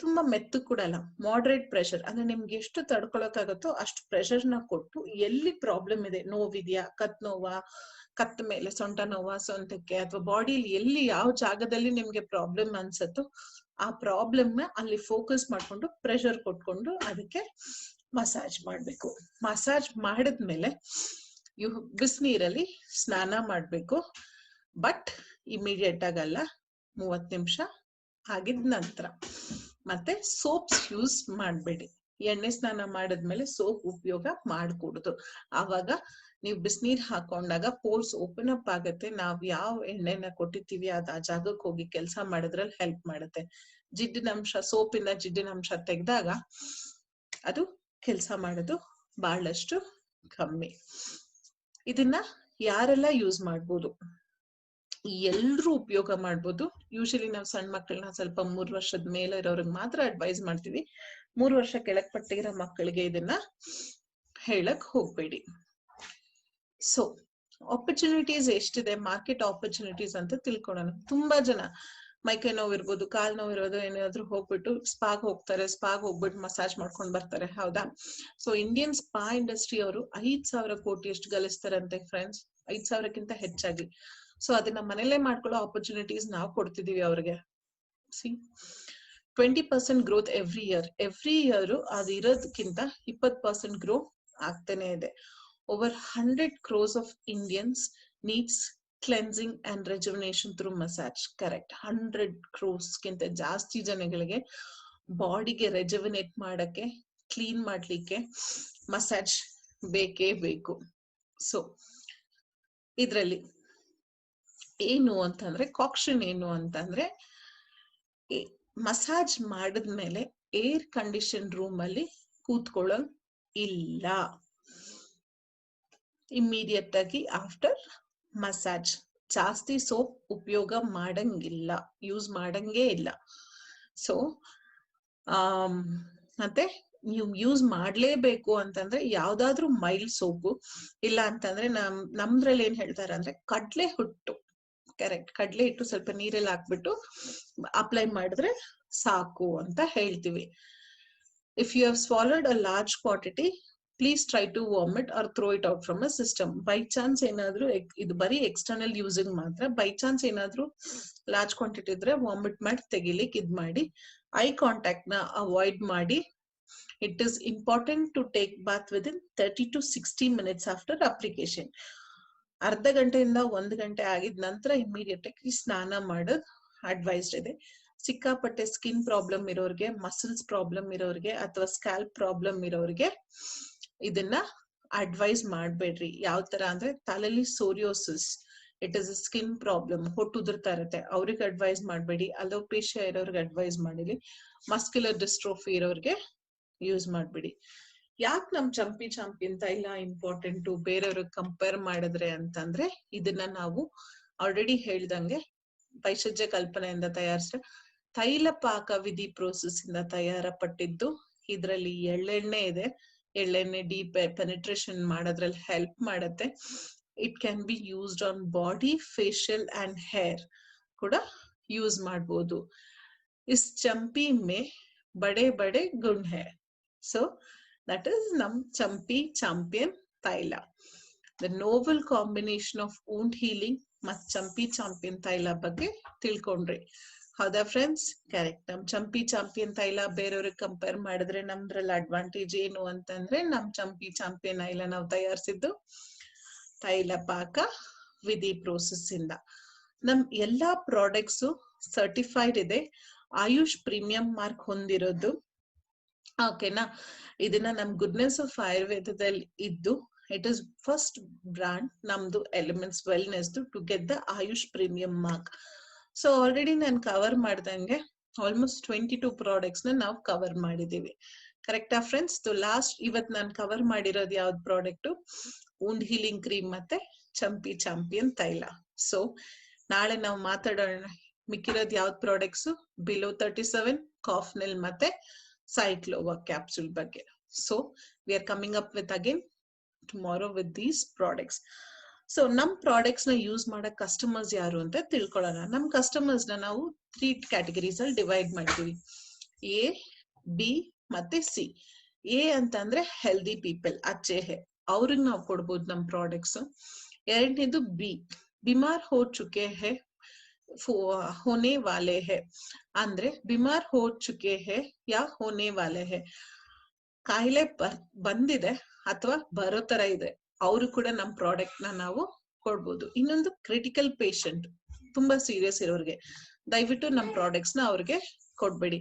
ತುಂಬಾ ಮೆತ್ತು ಕೂಡ ಅಲ್ಲ, ಮಾಡ್ರೇಟ್ ಪ್ರೆಷರ್ ಅಂದ್ರೆ ನಿಮ್ಗೆ ಎಷ್ಟು ತಡ್ಕೊಳಕ್ಕಾಗತ್ತೋ ಅಷ್ಟು ಪ್ರೆಷರ್ ನ ಕೊಟ್ಟು, ಎಲ್ಲಿ ಪ್ರಾಬ್ಲಮ್ ಇದೆ, ನೋವಿದ್ಯಾ, ಕತ್ ನೋವಾ, ಕತ್ತ ಮೇಲೆ, ಸೊಂಟ ನೋವಾ, ಸೊಂಟಕ್ಕೆ, ಅಥವಾ ಬಾಡಿಯಲ್ಲಿ ಎಲ್ಲಿ ಯಾವ ಜಾಗದಲ್ಲಿ ನಿಮ್ಗೆ ಪ್ರಾಬ್ಲಮ್ ಅನ್ಸತ್ತೋ ಆ ಪ್ರಾಬ್ಲಮ್ ನ ಅಲ್ಲಿ ಫೋಕಸ್ ಮಾಡ್ಕೊಂಡು ಪ್ರೆಷರ್ ಕೊಟ್ಕೊಂಡು ಅದಕ್ಕೆ ಮಸಾಜ್ ಮಾಡ್ಬೇಕು. ಮಸಾಜ್ ಮಾಡಿದ್ಮೇಲೆ ಬಿಸಿನೀರಲ್ಲಿ ಸ್ನಾನ ಮಾಡ್ಬೇಕು. ಬಟ್ ಇಮಿಡಿಯೇಟ್ ಆಗಲ್ಲ, 30 ನಿಮಿಷ ಆಗಿದ ನಂತರ. ಮತ್ತೆ ಸೋಪ್ಸ್ ಯೂಸ್ ಮಾಡ್ಬೇಡಿ. ಎಣ್ಣೆ ಸ್ನಾನ ಮಾಡಿದ್ಮೇಲೆ ಸೋಪ್ ಉಪಯೋಗ ಮಾಡ್ಕೂಡುದು. ಆವಾಗ ನೀವು ಬಿಸಿನೀರ್ ಹಾಕೊಂಡಾಗ ಪೋರ್ಸ್ ಓಪನ್ ಅಪ್ ಆಗತ್ತೆ. ನಾವ್ ಯಾವ ಎಣ್ಣೆನ ಕೊಟ್ಟಿರ್ತೀವಿ ಅದ್ ಆ ಜಾಗಕ್ಕೆ ಹೋಗಿ ಕೆಲಸ ಮಾಡೋದ್ರಲ್ಲಿ ಹೆಲ್ಪ್ ಮಾಡುತ್ತೆ. ಜಿಡ್ಡಿನಂಶ, ಸೋಪಿನ ಜಿಡ್ಡಿನಂಶ ತೆಗೆದಾಗ ಅದು ಕೆಲಸ ಮಾಡೋದು ಬಹಳಷ್ಟು ಕಮ್ಮಿ. ಇದನ್ನ ಯಾರೆಲ್ಲ ಯೂಸ್ ಮಾಡ್ಬೋದು? ಎಲ್ರೂ ಉಪಯೋಗ ಮಾಡ್ಬೋದು. ಯೂಶಲಿ ನಾವು ಸಣ್ಣ ಮಕ್ಕಳನ್ನ ಸ್ವಲ್ಪ 3 ವರ್ಷದ ಮೇಲೆ ಇರೋರಿಗೆ ಮಾತ್ರ ಅಡ್ವೈಸ್ ಮಾಡ್ತೀವಿ. 3 ವರ್ಷ ಕೆಳಗ್ ಪಟ್ಟಿರೋ ಮಕ್ಕಳಿಗೆ ಇದನ್ನ ಹೇಳಕ್ ಹೋಗ್ಬೇಡಿ. ಸೊ ಆಪರ್ಚುನಿಟೀಸ್ ಎಷ್ಟಿದೆ, ಮಾರ್ಕೆಟ್ ಆಪರ್ಚುನಿಟೀಸ್ ಅಂತ ತಿಳ್ಕೊಳ್ಳೋಣ. ತುಂಬಾ ಜನ ಮೈಕೈ ನೋವು ಇರ್ಬೋದು, ಕಾಲ್ ನೋವು ಇರೋದು, ಏನಾದ್ರು ಹೋಗ್ಬಿಟ್ಟು ಸ್ಪಾಗ್ ಹೋಗ್ತಾರೆ, ಸ್ಪಾಗ್ ಹೋಗ್ಬಿಟ್ಟು ಮಸಾಜ್ ಮಾಡ್ಕೊಂಡ್ ಬರ್ತಾರೆ, ಹೌದಾ? ಸೊ ಇಂಡಿಯನ್ ಸ್ಪಾ ಇಂಡಸ್ಟ್ರಿ ಅವರು 5,000 ಕೋಟಿ ಎಷ್ಟು ಗಳಿಸ್ತಾರಂತೆ ಫ್ರೆಂಡ್ಸ್, 5,000ಕ್ಕಿಂತ ಹೆಚ್ಚಾಗಿ. ಸೊ ಅದನ್ನ ಮನೇಲೆ ಮಾಡ್ಕೊಳ್ಳೋ ಆಪರ್ಚುನಿಟೀಸ್ ನಾವು ಕೊಡ್ತಿದೀವಿ ಅವ್ರಿಗೆ. ಸಿ 20% ಗ್ರೋತ್ ಎವ್ರಿ ಇಯರ್ ಅದು ಇರೋದಕ್ಕಿಂತ 20% ಗ್ರೋ ಆಗ್ತಾನೆ ಇದೆ. Over 100 crores of Indians needs cleansing and rejuvenation through massage. Correct. 100 crores ಗಿಂತ ಜಾಸ್ತಿ ಜನಗಳಿಗೆ ಬಾಡಿಗೆ ರೆಜುವಿನೇಟ್ ಮಾಡಕ್ಕೆ, ಕ್ಲೀನ್ ಮಾಡ್ಲಿಕ್ಕೆ ಮಸಾಜ್ ಬೇಕೇ ಬೇಕು. ಸೊ ಇದ್ರಲ್ಲಿ ಏನು ಅಂತಂದ್ರೆ, ಕಾಕ್ಷನ್ ಏನು ಅಂತಂದ್ರೆ, ಮಸಾಜ್ ಮಾಡಿದ್ಮೇಲೆ ಏರ್ ಕಂಡೀಷನ್ ರೂಮ್ ಅಲ್ಲಿ ಕೂತ್ಕೊಳ್ಳೋದು ಇಲ್ಲ. ಇಮ್ಮಿಡಿಯೇಟ್ ಆಗಿ ಆಫ್ಟರ್ ಮಸಾಜ್ ಜಾಸ್ತಿ ಸೋಪ್ ಉಪಯೋಗ ಮಾಡಂಗಿಲ್ಲ, ಯೂಸ್ ಮಾಡಂಗೇ ಇಲ್ಲ. ಸೊ ಮತ್ತೆ ನೀವು ಯೂಸ್ ಮಾಡ್ಲೇಬೇಕು ಅಂತಂದ್ರೆ ಯಾವ್ದಾದ್ರು ಮೈಲ್ಡ್ ಸೋಪು, ಇಲ್ಲ ಅಂತಂದ್ರೆ ನಮ್ದ್ರಲ್ಲಿ ಏನ್ ಹೇಳ್ತಾರೆ ಅಂದ್ರೆ ಕಡ್ಲೆ ಹಿಟ್ಟು. ಕರೆಕ್ಟ್, ಕಡ್ಲೆ ಹಿಟ್ಟು ಸ್ವಲ್ಪ ನೀರಲ್ಲಿ ಹಾಕ್ಬಿಟ್ಟು ಅಪ್ಲೈ ಮಾಡಿದ್ರೆ ಸಾಕು ಅಂತ ಹೇಳ್ತೀವಿ. If you have swallowed a large quantity, please try to vomit or throw it out from a system. By chance ಏನಾದ್ರು, ಇದು ಬರೀ ಎಕ್ಸ್ಟರ್ನಲ್ ಯೂಸಿಂಗ್ ಮಾತ್ರ, ಬೈ ಚಾನ್ಸ್ ಏನಾದ್ರು ಲಾರ್ಜ್ ಕ್ವಾಂಟಿಟಿ ಇದ್ರೆ ವಾಮಿಟ್ ಮಾಡಿ ತೆಗಿಲಿಕ್ಕೆ ಇದ್ ಮಾಡಿ. ಐ ಕಾಂಟ್ಯಾಕ್ಟ್ ನ ಅವಾಯ್ಡ್ ಮಾಡಿ. It is important to take bath within 30 to 60 minutes after application. ಅರ್ಧ ಗಂಟೆಯಿಂದ 1 ಗಂಟೆ ಆಗಿದ ನಂತರ ಇಮಿಡಿಯೇಟ್ ಆಗಿ ಸ್ನಾನ ಮಾಡೋದು ಅಡ್ವೈಸ್ಡ್ ಇದೆ. ಸಿಕ್ಕಾಪಟ್ಟೆ ಸ್ಕಿನ್ ಪ್ರಾಬ್ಲಮ್ ಇರೋರ್ಗೆ, ಮಸಲ್ಸ್ ಪ್ರಾಬ್ಲಮ್ ಇರೋರ್ಗೆ, ಅಥವಾ ಸ್ಕ್ಯಾಲ್ಪ್ ಪ್ರಾಬ್ಲಮ್ ಇರೋರ್ಗೆ ಇದನ್ನ ಅಡ್ವೈಸ್ ಮಾಡ್ಬೇಡ್ರಿ. ಯಾವ ತರ ಅಂದ್ರೆ, ತಲೆಲಿ psoriasis, it is a skin problem, ಹೊಟ್ಟು ಉದುರ್ತಾ ಇರುತ್ತೆ, ಅವ್ರಿಗೆ ಅಡ್ವೈಸ್ ಮಾಡ್ಬೇಡಿ. ಅಲೋಪೇಶಿಯಾ ಇರೋರ್ಗೆ ಅಡ್ವೈಸ್ ಮಾಡಿಲಿ. ಮಸ್ಕ್ಯುಲರ್ ಡಿಸ್ಟ್ರೋಫಿ ಇರೋರ್ಗೆ ಯೂಸ್ ಮಾಡ್ಬಿಡಿ. ಯಾಕೆ ನಮ್ ಚಾಂಪಿಯನ್ ತೈಲ ಇಂಪಾರ್ಟೆಂಟು ಬೇರೆಯವ್ರಿಗೆ ಕಂಪೇರ್ ಮಾಡಿದ್ರೆ ಅಂತಂದ್ರೆ, ಇದನ್ನ ನಾವು ಆಲ್ರೆಡಿ ಹೇಳ್ದಂಗೆ ವೈಶಜ್ಯ ಕಲ್ಪನೆಯಿಂದ ತಯಾರಿಸಿದ ತೈಲ ಪಾಕ ವಿಧಿ ಪ್ರೋಸೆಸ್ ಇಂದ ತಯಾರಪಟ್ಟಿದ್ದು. ಇದರಲ್ಲಿ ಎಳ್ಳೆಣ್ಣೆ ಇದೆ. ಎಳ್ಳೆಣ್ಣೆ ಡೀಪ್ ಪೆನಿಟ್ರೇಷನ್ ಮಾಡೋದ್ರಲ್ಲಿ ಹೆಲ್ಪ್ ಮಾಡುತ್ತೆ. It can be used on body, facial and hair ಕೂಡ ಯೂಸ್ ಮಾಡ್ಬೋದು. ಇಸ್ ಚಂಪಿ ಮೇ ಬಡೆ ಬಡೆ ಗುಣ ಹೈ. ಸೊ ದಟ್ ಇಸ್ ನಮ್ ಚಾಂಪಿಯನ್ ತೈಲ. The novel combination of wound healing ಮತ್ ಚಾಂಪಿಯನ್ ತೈಲ ಬಗ್ಗೆ ತಿಳ್ಕೊಂಡ್ರಿ, ಹೌದಾ ಫ್ರೆಂಡ್ಸ್? ಕರೆಕ್ಟ್. ನಮ್ ಚಾಂಪಿಯನ್ ತೈಲ ಬೇರೆಯವ್ರಿಗೆ ಕಂಪೇರ್ ಮಾಡಿದ್ರೆ ನಮ್ದ್ರಲ್ಲಿ ಅಡ್ವಾಂಟೇಜ್ ಏನು ಅಂತಂದ್ರೆ, ನಮ್ ಚಾಂಪಿಯನ್ ತೈಲ ನಾವು ತಯಾರಿಸಿದ್ದು ತೈಲ ಪಾಕ ವಿಧಿ ಪ್ರೋಸೆಸ್ ಇಂದ. ನಮ್ ಎಲ್ಲಾ ಪ್ರಾಡಕ್ಟ್ಸ್ ಸರ್ಟಿಫೈಡ್ ಇದೆ, ಆಯುಷ್ ಪ್ರೀಮಿಯಂ ಮಾರ್ಕ್ ಹೊಂದಿರೋದು. ಓಕೆನಾ? ಇದನ್ನ ನಮ್ ಗುಡ್ನೆಸ್ ಆಫ್ ಆಯುರ್ವೇದದಲ್ಲಿ ಇದ್ದು, ಇಟ್ ಇಸ್ ಫಸ್ಟ್ ಬ್ರಾಂಡ್ ನಮ್ದು elements wellness to get the AYUSH premium mark. So already ನಾನು ಕವರ್ ಮಾಡ್ದಂಗೆ ಆಲ್ಮೋಸ್ಟ್ 22 ಪ್ರಾಡಕ್ಟ್ಸ್ ನ ನಾವು ಕವರ್ ಮಾಡಿದೀವಿ. ಕರೆಕ್ಟಾ ಫ್ರೆಂಡ್ಸ್? ಲಾಸ್ಟ್ ಇವತ್ ನಾನು ಕವರ್ ಮಾಡಿರೋದು ಯಾವ್ದು ಪ್ರಾಡಕ್ಟ್? ವೂಂಡ್ ಹೀಲಿಂಗ್ ಕ್ರೀಮ್ ಮತ್ತೆ ಚಾಂಪಿಯನ್ ತೈಲ. ಸೊ ನಾಳೆ ನಾವು ಮಾತಾಡೋಣ ಮಿಕ್ಕಿರೋದು ಯಾವ್ದು ಪ್ರಾಡಕ್ಟ್ಸ್, ಬಿಲೋ 37, ಕಾಫ್ನೆಲ್ ಮತ್ತೆ ಸೈಕ್ಲೋವಾ ಕ್ಯಾಪ್ಸೂಲ್ ಬಗ್ಗೆ. So we are coming up with again tomorrow with these products. So ನಮ್ ಪ್ರಾಡಕ್ಟ್ಸ್ ನ ಯೂಸ್ ಮಾಡೋ ಕಸ್ಟಮರ್ಸ್ ಯಾರು ಅಂತ ತಿಳ್ಕೊಳ್ಳೋಣ. ನಮ್ ಕಸ್ಟಮರ್ಸ್ ನ ನಾವು 3 ಕ್ಯಾಟಗರೀಸ್ ಅಲ್ಲಿ ಡಿವೈಡ್ ಮಾಡ್ತೀವಿ, ಎ, ಬಿ ಮತ್ತೆ ಸಿ. ಎ ಅಂತಂದ್ರೆ ಹೆಲ್ದಿ ಪೀಪಲ್, ಅಚ್ಚೆ ಹೇ, ಅವ್ರಿಗೆ ನಾವು ಕೊಡ್ಬೋದು ನಮ್ ಪ್ರಾಡಕ್ಟ್ಸ್. ಎರಡನೇದು ಬಿ, ಬಿಮಾರ್ ಹೋ ಚುಕೆ ಹೇ ಹೋನೆ ವಾಲೆ ಹೇ, ಅಂದ್ರೆ ಬಿಮಾರ್ ಹೋ ಚುಕೆ ಹೇ ಯಾ ಹೋನೆ ವಾಲೆ ಹೇ, ಕಾಯಿಲೆ ಬಂದಿದೆ ಅಥವಾ ಬರೋ ತರ ಇದೆ, ಅವರು ಕೂಡ ನಮ್ ಪ್ರಾಡಕ್ಟ್ ನ ನಾವು ಕೊಡ್ಬೋದು. ಇನ್ನೊಂದು ಕ್ರಿಟಿಕಲ್ ಪೇಷಂಟ್, ತುಂಬಾ ಸೀರಿಯಸ್ ಇರೋರ್ಗೆ ದಯವಿಟ್ಟು ನಮ್ ಪ್ರಾಡಕ್ಟ್ಸ್ ನ ಅವ್ರಿಗೆ ಕೊಡ್ಬೇಡಿ.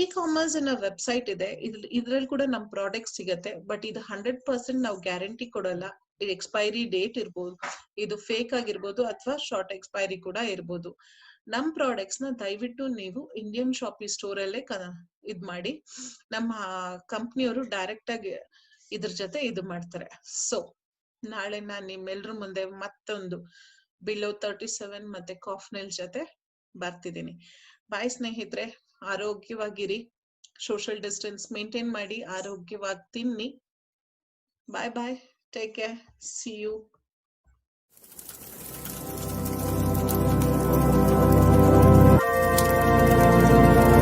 ಇ ಕಾಮರ್ಸ್ ಅನ್ನೋ ವೆಬ್ಸೈಟ್ ಇದೆ, ಇದ್ರಲ್ಲಿ ಕೂಡ ನಮ್ ಪ್ರಾಡಕ್ಟ್ ಸಿಗತ್ತೆ. ಬಟ್ ಇದು 100% ನಾವು ಗ್ಯಾರಂಟಿ ಕೊಡಲ್ಲ. ಇದು ಎಕ್ಸ್ಪೈರಿ ಡೇಟ್ ಇರ್ಬೋದು, ಇದು ಫೇಕ್ ಆಗಿರ್ಬೋದು, ಅಥವಾ ಶಾರ್ಟ್ ಎಕ್ಸ್ಪೈರಿ ಕೂಡ ಇರ್ಬೋದು. ನಮ್ ಪ್ರಾಡಕ್ಟ್ಸ್ ನ ದಯವಿಟ್ಟು ನೀವು ಇಂಡಿಯನ್ ಶಾಪಿ ಸ್ಟೋರ್ ಅಲ್ಲೇ ಇದ್ ಮಾಡಿ. ನಮ್ಮ ಕಂಪ್ನಿಯವರು ಡೈರೆಕ್ಟ್ ಆಗಿ ಇದ್ರ ಜೊತೆ ಇದು ಮಾಡ್ತಾರೆ. ಸೊ ನಾಳೆ ನಾನ್ ನಿಮ್ಮೆಲ್ರ ಮುಂದೆ ಮತ್ತೊಂದು ಬಿಲೋ 37 ಮತ್ತೆ ಕಾಫ್ನೆಲ್ ಜೊತೆ ಬರ್ತಿದ್ದೀನಿ. ಬಾಯ್ ಸ್ನೇಹಿತರೆ, ಆರೋಗ್ಯವಾಗಿರಿ, ಸೋಷಿಯಲ್ ಡಿಸ್ಟೆನ್ಸ್ ಮೇಂಟೈನ್ ಮಾಡಿ, ಆರೋಗ್ಯವಾಗಿ ತಿನ್ನಿ. ಬಾಯ್ ಬಾಯ್, ಟೇಕ್ ಕೇರ್, ಸಿ ಯು.